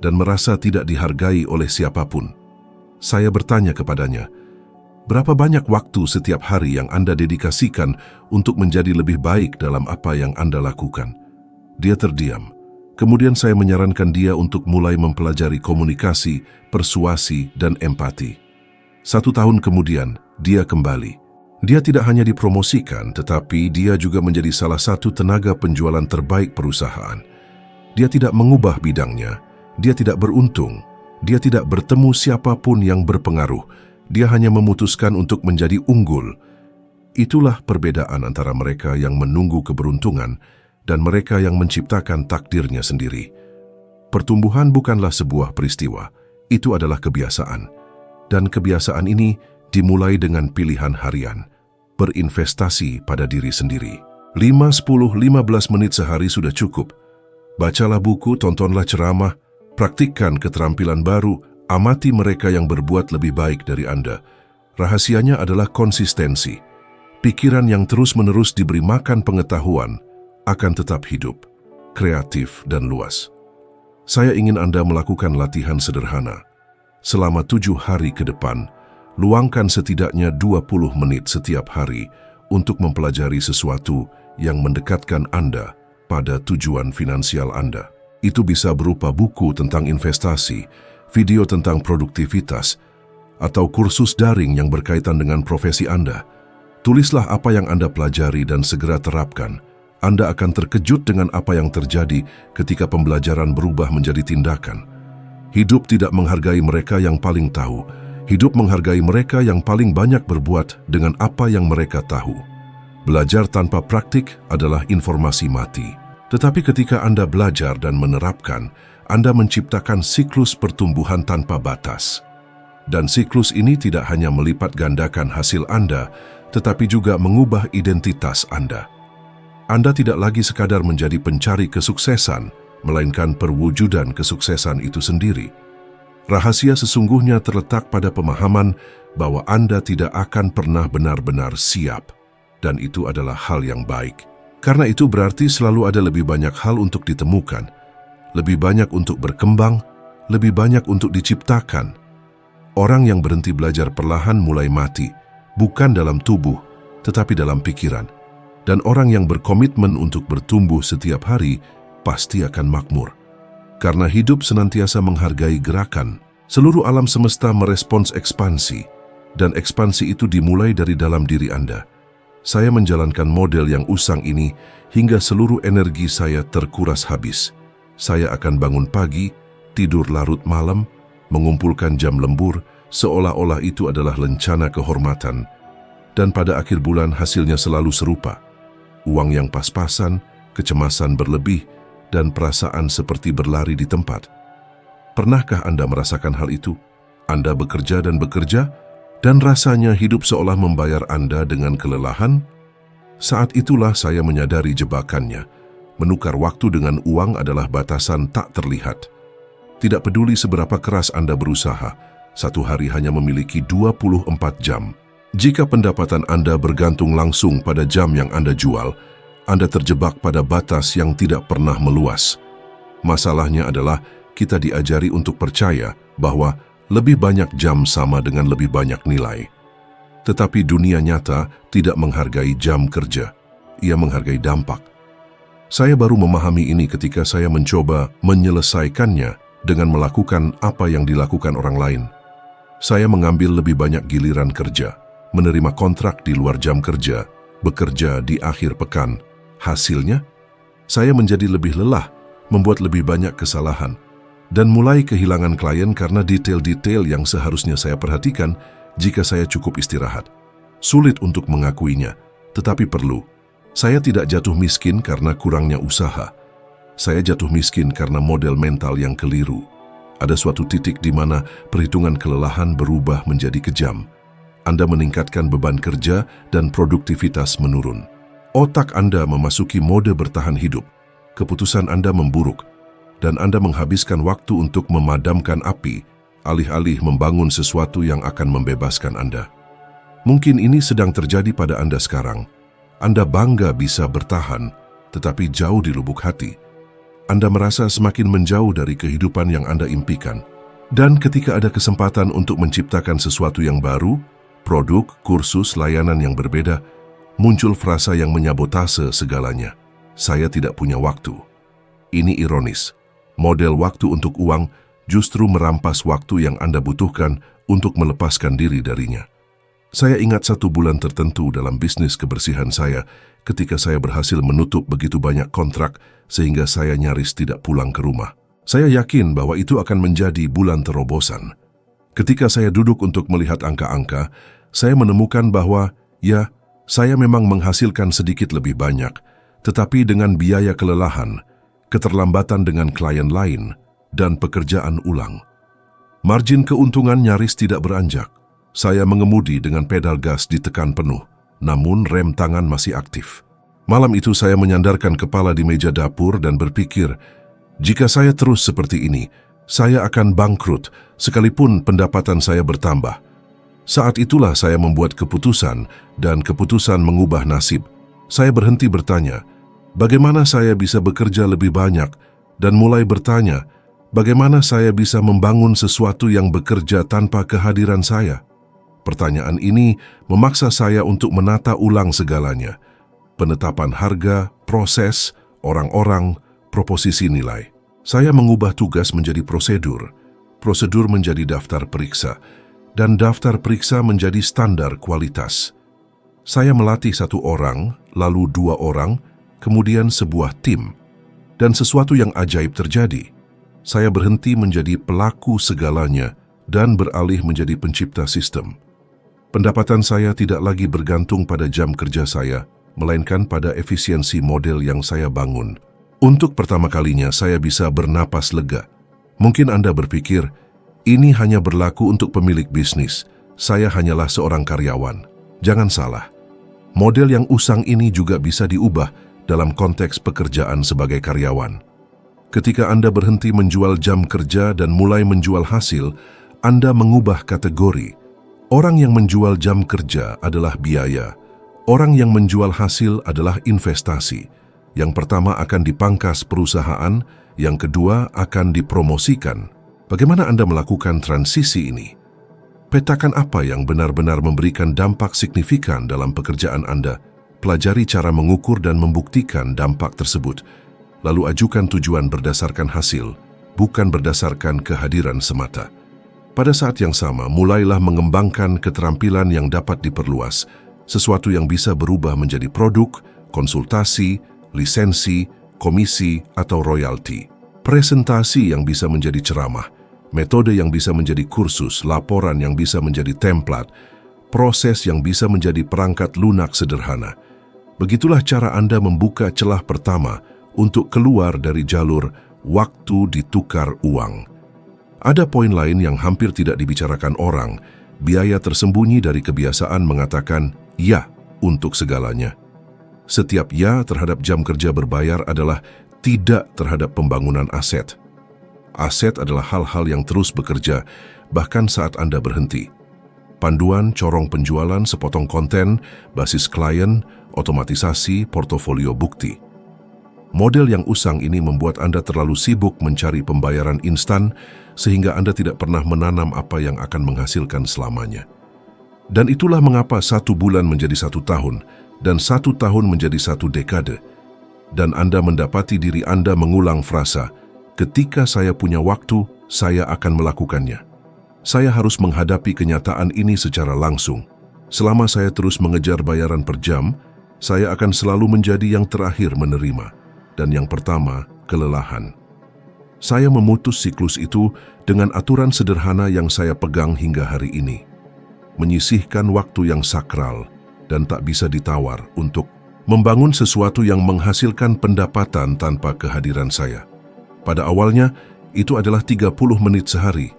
dan merasa tidak dihargai oleh siapapun. Saya bertanya kepadanya, berapa banyak waktu setiap hari yang Anda dedikasikan untuk menjadi lebih baik dalam apa yang Anda lakukan? Dia terdiam. Kemudian saya menyarankan dia untuk mulai mempelajari komunikasi, persuasi, dan empati. 1 tahun kemudian, dia kembali. Dia tidak hanya dipromosikan, tetapi dia juga menjadi salah satu tenaga penjualan terbaik perusahaan. Dia tidak mengubah bidangnya, dia tidak beruntung, dia tidak bertemu siapapun yang berpengaruh, dia hanya memutuskan untuk menjadi unggul. Itulah perbedaan antara mereka yang menunggu keberuntungan dan mereka yang menciptakan takdirnya sendiri. Pertumbuhan bukanlah sebuah peristiwa, itu adalah kebiasaan. Dan kebiasaan ini dimulai dengan pilihan harian, berinvestasi pada diri sendiri. 5, 10, 15 menit sehari sudah cukup. Bacalah buku, tontonlah ceramah, praktikkan keterampilan baru, amati mereka yang berbuat lebih baik dari Anda. Rahasianya adalah konsistensi. Pikiran yang terus-menerus diberi makan pengetahuan akan tetap hidup, kreatif, dan luas. Saya ingin Anda melakukan latihan sederhana. Selama 7 hari ke depan, luangkan setidaknya 20 menit setiap hari untuk mempelajari sesuatu yang mendekatkan Anda pada tujuan finansial Anda. Itu bisa berupa buku tentang investasi, video tentang produktivitas, atau kursus daring yang berkaitan dengan profesi Anda. Tulislah apa yang Anda pelajari dan segera terapkan. Anda akan terkejut dengan apa yang terjadi ketika pembelajaran berubah menjadi tindakan. Hidup tidak menghargai mereka yang paling tahu. Hidup menghargai mereka yang paling banyak berbuat dengan apa yang mereka tahu. Belajar tanpa praktik adalah informasi mati. Tetapi ketika Anda belajar dan menerapkan, Anda menciptakan siklus pertumbuhan tanpa batas. Dan siklus ini tidak hanya melipat gandakan hasil Anda, tetapi juga mengubah identitas Anda. Anda tidak lagi sekadar menjadi pencari kesuksesan, melainkan perwujudan kesuksesan itu sendiri. Rahasia sesungguhnya terletak pada pemahaman bahwa Anda tidak akan pernah benar-benar siap, dan itu adalah hal yang baik. Karena itu berarti selalu ada lebih banyak hal untuk ditemukan, lebih banyak untuk berkembang, lebih banyak untuk diciptakan. Orang yang berhenti belajar perlahan mulai mati, bukan dalam tubuh, tetapi dalam pikiran. Dan orang yang berkomitmen untuk bertumbuh setiap hari, pasti akan makmur. Karena hidup senantiasa menghargai gerakan, seluruh alam semesta merespons ekspansi, dan ekspansi itu dimulai dari dalam diri Anda. Saya menjalankan model yang usang ini hingga seluruh energi saya terkuras habis. Saya akan bangun pagi, tidur larut malam, mengumpulkan jam lembur, seolah-olah itu adalah lencana kehormatan. Dan pada akhir bulan hasilnya selalu serupa. Uang yang pas-pasan, kecemasan berlebih, dan perasaan seperti berlari di tempat. Pernahkah Anda merasakan hal itu? Anda bekerja, dan rasanya hidup seolah membayar Anda dengan kelelahan? Saat itulah saya menyadari jebakannya. Menukar waktu dengan uang adalah batasan tak terlihat. Tidak peduli seberapa keras Anda berusaha, satu hari hanya memiliki 24 jam. Jika pendapatan Anda bergantung langsung pada jam yang Anda jual, Anda terjebak pada batas yang tidak pernah meluas. Masalahnya adalah kita diajari untuk percaya bahwa lebih banyak jam sama dengan lebih banyak nilai. Tetapi dunia nyata tidak menghargai jam kerja, ia menghargai dampak. Saya baru memahami ini ketika saya mencoba menyelesaikannya dengan melakukan apa yang dilakukan orang lain. Saya mengambil lebih banyak giliran kerja, menerima kontrak di luar jam kerja, bekerja di akhir pekan. Hasilnya, saya menjadi lebih lelah, membuat lebih banyak kesalahan, dan mulai kehilangan klien karena detail-detail yang seharusnya saya perhatikan jika saya cukup istirahat. Sulit untuk mengakuinya, tetapi perlu. Saya tidak jatuh miskin karena kurangnya usaha. Saya jatuh miskin karena model mental yang keliru. Ada suatu titik di mana perhitungan kelelahan berubah menjadi kejam. Anda meningkatkan beban kerja dan produktivitas menurun. Otak Anda memasuki mode bertahan hidup. Keputusan Anda memburuk, dan Anda menghabiskan waktu untuk memadamkan api, alih-alih membangun sesuatu yang akan membebaskan Anda. Mungkin ini sedang terjadi pada Anda sekarang. Anda bangga bisa bertahan, tetapi jauh di lubuk hati. Anda merasa semakin menjauh dari kehidupan yang Anda impikan. Dan ketika ada kesempatan untuk menciptakan sesuatu yang baru, produk, kursus, layanan yang berbeda, muncul frasa yang menyabotase segalanya. Saya tidak punya waktu. Ini ironis. Model waktu untuk uang justru merampas waktu yang Anda butuhkan untuk melepaskan diri darinya. Saya ingat satu bulan tertentu dalam bisnis kebersihan saya ketika saya berhasil menutup begitu banyak kontrak sehingga saya nyaris tidak pulang ke rumah. Saya yakin bahwa itu akan menjadi bulan terobosan. Ketika saya duduk untuk melihat angka-angka, saya menemukan bahwa, ya, saya memang menghasilkan sedikit lebih banyak, tetapi dengan biaya kelelahan, keterlambatan dengan klien lain, dan pekerjaan ulang. Margin keuntungan nyaris tidak beranjak. Saya mengemudi dengan pedal gas ditekan penuh, namun rem tangan masih aktif. Malam itu saya menyandarkan kepala di meja dapur dan berpikir, jika saya terus seperti ini, saya akan bangkrut sekalipun pendapatan saya bertambah. Saat itulah saya membuat keputusan, dan keputusan mengubah nasib. Saya berhenti bertanya, bagaimana saya bisa bekerja lebih banyak, dan mulai bertanya, bagaimana saya bisa membangun sesuatu yang bekerja tanpa kehadiran saya? Pertanyaan ini memaksa saya untuk menata ulang segalanya. Penetapan harga, proses, orang-orang, proposisi nilai. Saya mengubah tugas menjadi prosedur, prosedur menjadi daftar periksa, dan daftar periksa menjadi standar kualitas. Saya melatih satu orang, lalu dua orang, kemudian sebuah tim. Dan sesuatu yang ajaib terjadi. Saya berhenti menjadi pelaku segalanya dan beralih menjadi pencipta sistem. Pendapatan saya tidak lagi bergantung pada jam kerja saya, melainkan pada efisiensi model yang saya bangun. Untuk pertama kalinya saya bisa bernapas lega. Mungkin Anda berpikir, ini hanya berlaku untuk pemilik bisnis. Saya hanyalah seorang karyawan. Jangan salah. Model yang usang ini juga bisa diubah dalam konteks pekerjaan sebagai karyawan. Ketika Anda berhenti menjual jam kerja dan mulai menjual hasil, Anda mengubah kategori. Orang yang menjual jam kerja adalah biaya. Orang yang menjual hasil adalah investasi. Yang pertama akan dipangkas perusahaan, yang kedua akan dipromosikan. Bagaimana Anda melakukan transisi ini? Petakan apa yang benar-benar memberikan dampak signifikan dalam pekerjaan Anda. Pelajari cara mengukur dan membuktikan dampak tersebut. Lalu ajukan tujuan berdasarkan hasil, bukan berdasarkan kehadiran semata. Pada saat yang sama, mulailah mengembangkan keterampilan yang dapat diperluas, sesuatu yang bisa berubah menjadi produk, konsultasi, lisensi, komisi, atau royalti. Presentasi yang bisa menjadi ceramah, metode yang bisa menjadi kursus, laporan yang bisa menjadi template, proses yang bisa menjadi perangkat lunak sederhana. Begitulah cara Anda membuka celah pertama untuk keluar dari jalur waktu ditukar uang. Ada poin lain yang hampir tidak dibicarakan orang, biaya tersembunyi dari kebiasaan mengatakan ya untuk segalanya. Setiap ya terhadap jam kerja berbayar adalah tidak terhadap pembangunan aset. Aset adalah hal-hal yang terus bekerja, bahkan saat Anda berhenti. Panduan, corong penjualan, sepotong konten, basis klien, otomatisasi, portofolio bukti. Model yang usang ini membuat Anda terlalu sibuk mencari pembayaran instan sehingga Anda tidak pernah menanam apa yang akan menghasilkan selamanya. Dan itulah mengapa 1 bulan menjadi 1 tahun dan 1 tahun menjadi 1 dekade. Dan Anda mendapati diri Anda mengulang frasa, ketika saya punya waktu, saya akan melakukannya. Saya harus menghadapi kenyataan ini secara langsung. Selama saya terus mengejar bayaran per jam, Saya akan selalu menjadi yang terakhir menerima, dan yang pertama, kelelahan. Saya memutus siklus itu dengan aturan sederhana yang saya pegang hingga hari ini. Menyisihkan waktu yang sakral dan tak bisa ditawar untuk membangun sesuatu yang menghasilkan pendapatan tanpa kehadiran saya. Pada awalnya, itu adalah 30 menit sehari.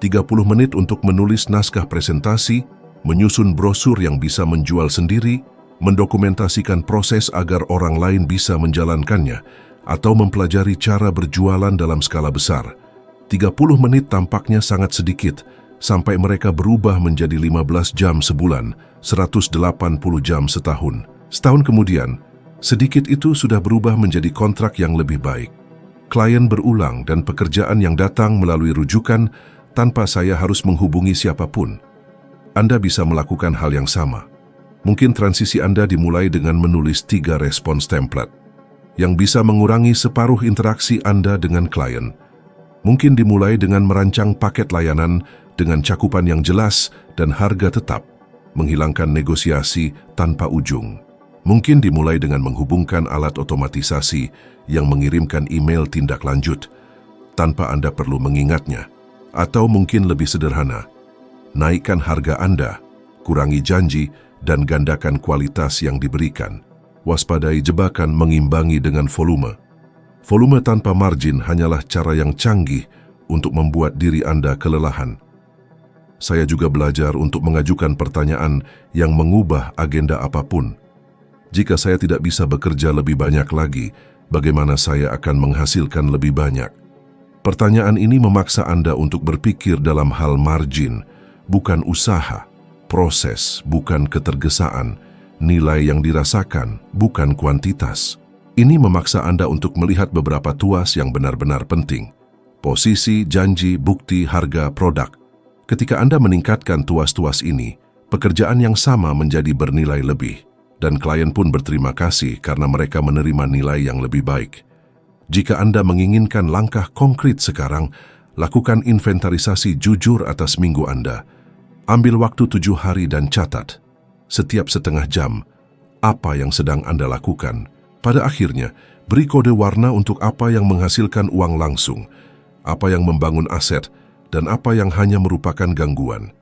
30 menit untuk menulis naskah presentasi, menyusun brosur yang bisa menjual sendiri, mendokumentasikan proses agar orang lain bisa menjalankannya, atau mempelajari cara berjualan dalam skala besar. 30 menit tampaknya sangat sedikit, sampai mereka berubah menjadi 15 jam sebulan, 180 jam setahun. Setahun kemudian, sedikit itu sudah berubah menjadi kontrak yang lebih baik. Klien berulang dan pekerjaan yang datang melalui rujukan tanpa saya harus menghubungi siapapun. Anda bisa melakukan hal yang sama. Mungkin transisi Anda dimulai dengan menulis 3 respons template yang bisa mengurangi separuh interaksi Anda dengan klien. Mungkin dimulai dengan merancang paket layanan dengan cakupan yang jelas dan harga tetap, menghilangkan negosiasi tanpa ujung. Mungkin dimulai dengan menghubungkan alat otomatisasi yang mengirimkan email tindak lanjut tanpa Anda perlu mengingatnya. Atau mungkin lebih sederhana, naikkan harga Anda, kurangi janji, dan gandakan kualitas yang diberikan. Waspadai jebakan mengimbangi dengan volume. Volume tanpa margin hanyalah cara yang canggih untuk membuat diri Anda kelelahan. Saya juga belajar untuk mengajukan pertanyaan yang mengubah agenda apapun. Jika saya tidak bisa bekerja lebih banyak lagi, bagaimana saya akan menghasilkan lebih banyak? Pertanyaan ini memaksa Anda untuk berpikir dalam hal margin, bukan usaha, proses, bukan ketergesaan, nilai yang dirasakan, bukan kuantitas. Ini memaksa Anda untuk melihat beberapa tuas yang benar-benar penting. Posisi, janji, bukti, harga, produk. Ketika Anda meningkatkan tuas-tuas ini, pekerjaan yang sama menjadi bernilai lebih. Dan klien pun berterima kasih karena mereka menerima nilai yang lebih baik. Jika Anda menginginkan langkah konkret sekarang, lakukan inventarisasi jujur atas minggu Anda. Ambil waktu 7 hari dan catat, setiap setengah jam, apa yang sedang Anda lakukan. Pada akhirnya, beri kode warna untuk apa yang menghasilkan uang langsung, apa yang membangun aset, dan apa yang hanya merupakan gangguan.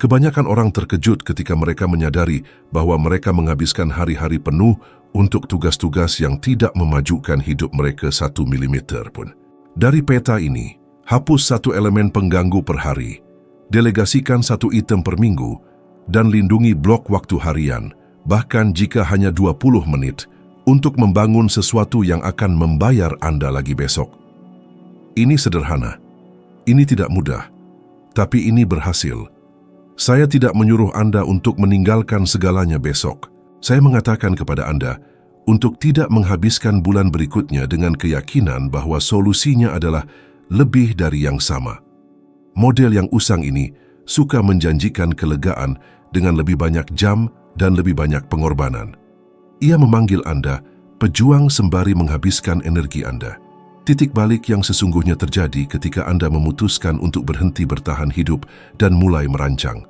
Kebanyakan orang terkejut ketika mereka menyadari bahwa mereka menghabiskan hari-hari penuh untuk tugas-tugas yang tidak memajukan hidup mereka 1 milimeter pun. Dari peta ini, hapus 1 elemen pengganggu per hari, delegasikan 1 item per minggu, dan lindungi blok waktu harian, bahkan jika hanya 20 menit, untuk membangun sesuatu yang akan membayar Anda lagi besok. Ini sederhana, ini tidak mudah, tapi ini berhasil. Saya tidak menyuruh Anda untuk meninggalkan segalanya besok. Saya mengatakan kepada Anda untuk tidak menghabiskan bulan berikutnya dengan keyakinan bahwa solusinya adalah lebih dari yang sama. Model yang usang ini suka menjanjikan kelegaan dengan lebih banyak jam dan lebih banyak pengorbanan. Ia memanggil Anda pejuang sembari menghabiskan energi Anda. Titik balik yang sesungguhnya terjadi ketika Anda memutuskan untuk berhenti bertahan hidup dan mulai merancang.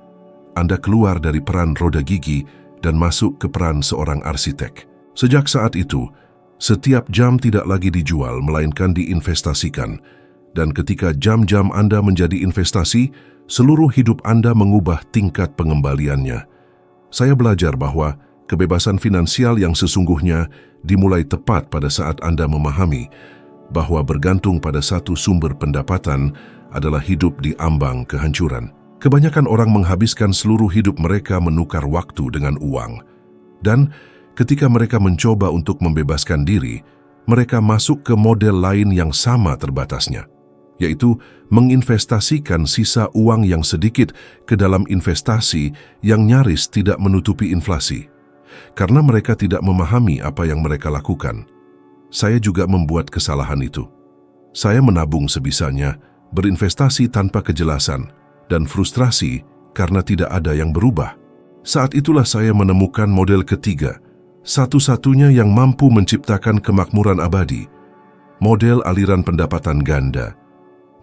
Anda keluar dari peran roda gigi dan masuk ke peran seorang arsitek. Sejak saat itu, setiap jam tidak lagi dijual melainkan diinvestasikan. Dan ketika jam-jam Anda menjadi investasi, seluruh hidup Anda mengubah tingkat pengembaliannya. Saya belajar bahwa kebebasan finansial yang sesungguhnya dimulai tepat pada saat Anda memahami bahwa bergantung pada satu sumber pendapatan adalah hidup di ambang kehancuran. Kebanyakan orang menghabiskan seluruh hidup mereka menukar waktu dengan uang. Dan ketika mereka mencoba untuk membebaskan diri, mereka masuk ke model lain yang sama terbatasnya, yaitu menginvestasikan sisa uang yang sedikit ke dalam investasi yang nyaris tidak menutupi inflasi. Karena mereka tidak memahami apa yang mereka lakukan. Saya juga membuat kesalahan itu. Saya menabung sebisanya, berinvestasi tanpa kejelasan, dan frustrasi karena tidak ada yang berubah. Saat itulah saya menemukan model ketiga, satu-satunya yang mampu menciptakan kemakmuran abadi, model aliran pendapatan ganda.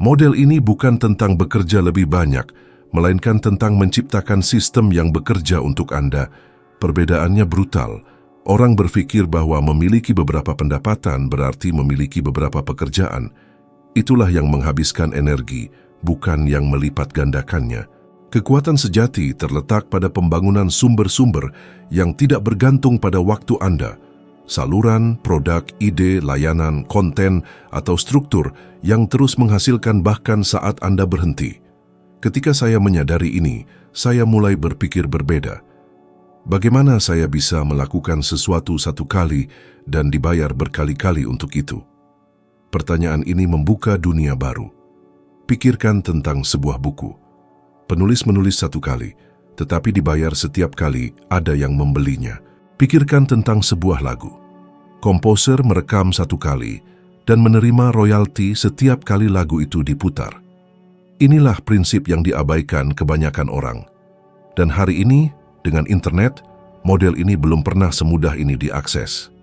Model ini bukan tentang bekerja lebih banyak, melainkan tentang menciptakan sistem yang bekerja untuk Anda. Perbedaannya brutal. Orang berpikir bahwa memiliki beberapa pendapatan berarti memiliki beberapa pekerjaan. Itulah yang menghabiskan energi, bukan yang melipat gandakannya. Kekuatan sejati terletak pada pembangunan sumber-sumber yang tidak bergantung pada waktu Anda. Saluran, produk, ide, layanan, konten, atau struktur yang terus menghasilkan bahkan saat Anda berhenti. Ketika saya menyadari ini, saya mulai berpikir berbeda. Bagaimana saya bisa melakukan sesuatu satu kali dan dibayar berkali-kali untuk itu? Pertanyaan ini membuka dunia baru. Pikirkan tentang sebuah buku. Penulis menulis satu kali, tetapi dibayar setiap kali ada yang membelinya. Pikirkan tentang sebuah lagu. Komposer merekam satu kali dan menerima royalti setiap kali lagu itu diputar. Inilah prinsip yang diabaikan kebanyakan orang. Dan hari ini, dengan internet, model ini belum pernah semudah ini diakses.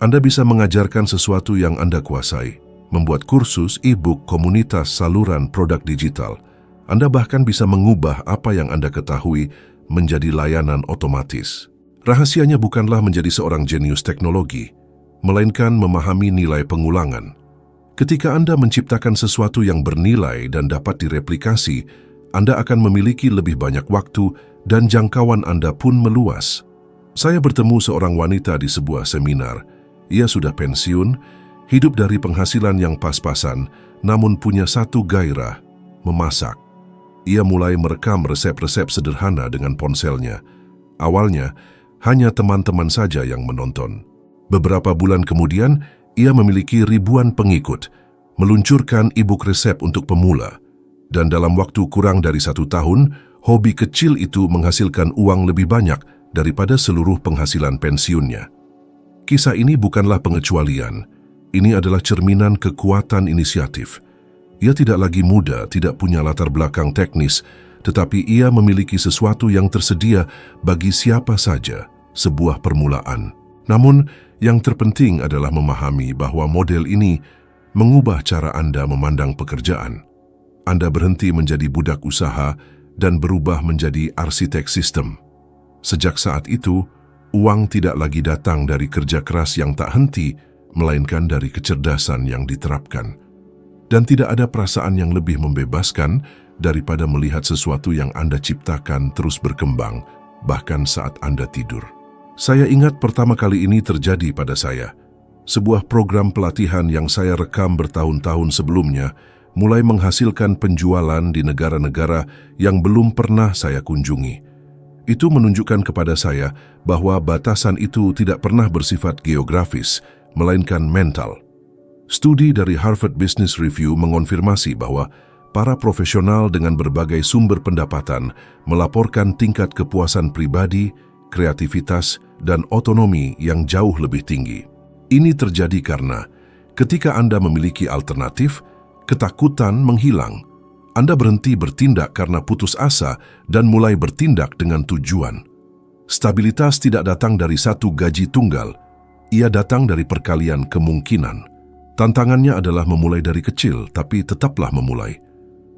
Anda bisa mengajarkan sesuatu yang Anda kuasai, membuat kursus, e-book, komunitas, saluran, produk digital. Anda bahkan bisa mengubah apa yang Anda ketahui menjadi layanan otomatis. Rahasianya bukanlah menjadi seorang jenius teknologi, melainkan memahami nilai pengulangan. Ketika Anda menciptakan sesuatu yang bernilai dan dapat direplikasi, Anda akan memiliki lebih banyak waktu dan jangkauan Anda pun meluas. Saya bertemu seorang wanita di sebuah seminar. Ia sudah pensiun, hidup dari penghasilan yang pas-pasan, namun punya satu gairah, memasak. Ia mulai merekam resep-resep sederhana dengan ponselnya. Awalnya, hanya teman-teman saja yang menonton. Beberapa bulan kemudian, ia memiliki ribuan pengikut, meluncurkan e-book resep untuk pemula. Dan dalam waktu kurang dari 1 tahun, hobi kecil itu menghasilkan uang lebih banyak daripada seluruh penghasilan pensiunnya. Kisah ini bukanlah pengecualian. Ini adalah cerminan kekuatan inisiatif. Ia tidak lagi muda, tidak punya latar belakang teknis, tetapi ia memiliki sesuatu yang tersedia bagi siapa saja, sebuah permulaan. Namun, yang terpenting adalah memahami bahwa model ini mengubah cara Anda memandang pekerjaan. Anda berhenti menjadi budak usaha dan berubah menjadi arsitek sistem. Sejak saat itu, uang tidak lagi datang dari kerja keras yang tak henti, melainkan dari kecerdasan yang diterapkan. Dan tidak ada perasaan yang lebih membebaskan daripada melihat sesuatu yang Anda ciptakan terus berkembang, bahkan saat Anda tidur. Saya ingat pertama kali ini terjadi pada saya. Sebuah program pelatihan yang saya rekam bertahun-tahun sebelumnya mulai menghasilkan penjualan di negara-negara yang belum pernah saya kunjungi. Itu menunjukkan kepada saya bahwa batasan itu tidak pernah bersifat geografis, melainkan mental. Studi dari Harvard Business Review mengonfirmasi bahwa para profesional dengan berbagai sumber pendapatan melaporkan tingkat kepuasan pribadi, kreativitas, dan otonomi yang jauh lebih tinggi. Ini terjadi karena ketika Anda memiliki alternatif, ketakutan menghilang. Anda berhenti bertindak karena putus asa dan mulai bertindak dengan tujuan. Stabilitas tidak datang dari satu gaji tunggal, ia datang dari perkalian kemungkinan. Tantangannya adalah memulai dari kecil, tapi tetaplah memulai.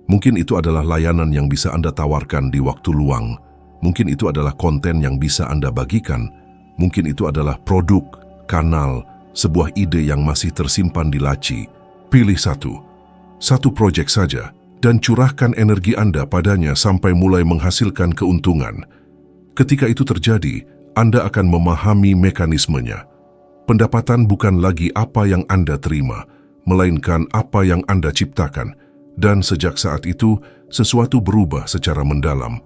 Mungkin itu adalah layanan yang bisa Anda tawarkan di waktu luang. Mungkin itu adalah konten yang bisa Anda bagikan. Mungkin itu adalah produk, kanal, sebuah ide yang masih tersimpan di laci. Pilih satu proyek saja, dan curahkan energi Anda padanya sampai mulai menghasilkan keuntungan. Ketika itu terjadi, Anda akan memahami mekanismenya. Pendapatan bukan lagi apa yang Anda terima, melainkan apa yang Anda ciptakan. Dan sejak saat itu, sesuatu berubah secara mendalam.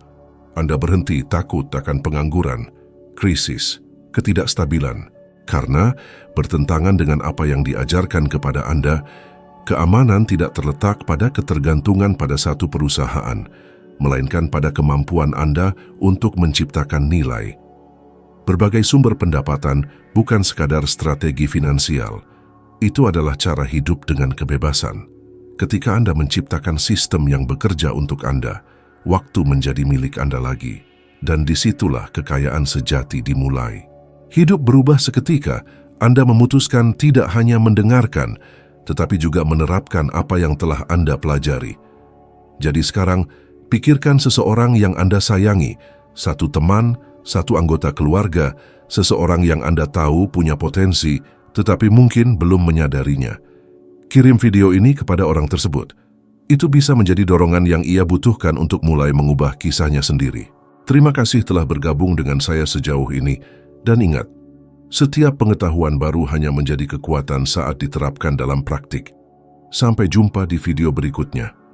Anda berhenti takut akan pengangguran, krisis, ketidakstabilan. Karena bertentangan dengan apa yang diajarkan kepada Anda, keamanan tidak terletak pada ketergantungan pada satu perusahaan, melainkan pada kemampuan Anda untuk menciptakan nilai. Berbagai sumber pendapatan bukan sekadar strategi finansial. Itu adalah cara hidup dengan kebebasan. Ketika Anda menciptakan sistem yang bekerja untuk Anda, waktu menjadi milik Anda lagi. Dan disitulah kekayaan sejati dimulai. Hidup berubah seketika. Anda memutuskan tidak hanya mendengarkan, tetapi juga menerapkan apa yang telah Anda pelajari. Jadi sekarang, pikirkan seseorang yang Anda sayangi, satu teman, satu anggota keluarga, seseorang yang Anda tahu punya potensi, tetapi mungkin belum menyadarinya. Kirim video ini kepada orang tersebut. Itu bisa menjadi dorongan yang ia butuhkan untuk mulai mengubah kisahnya sendiri. Terima kasih telah bergabung dengan saya sejauh ini, dan ingat, setiap pengetahuan baru hanya menjadi kekuatan saat diterapkan dalam praktik. Sampai jumpa di video berikutnya.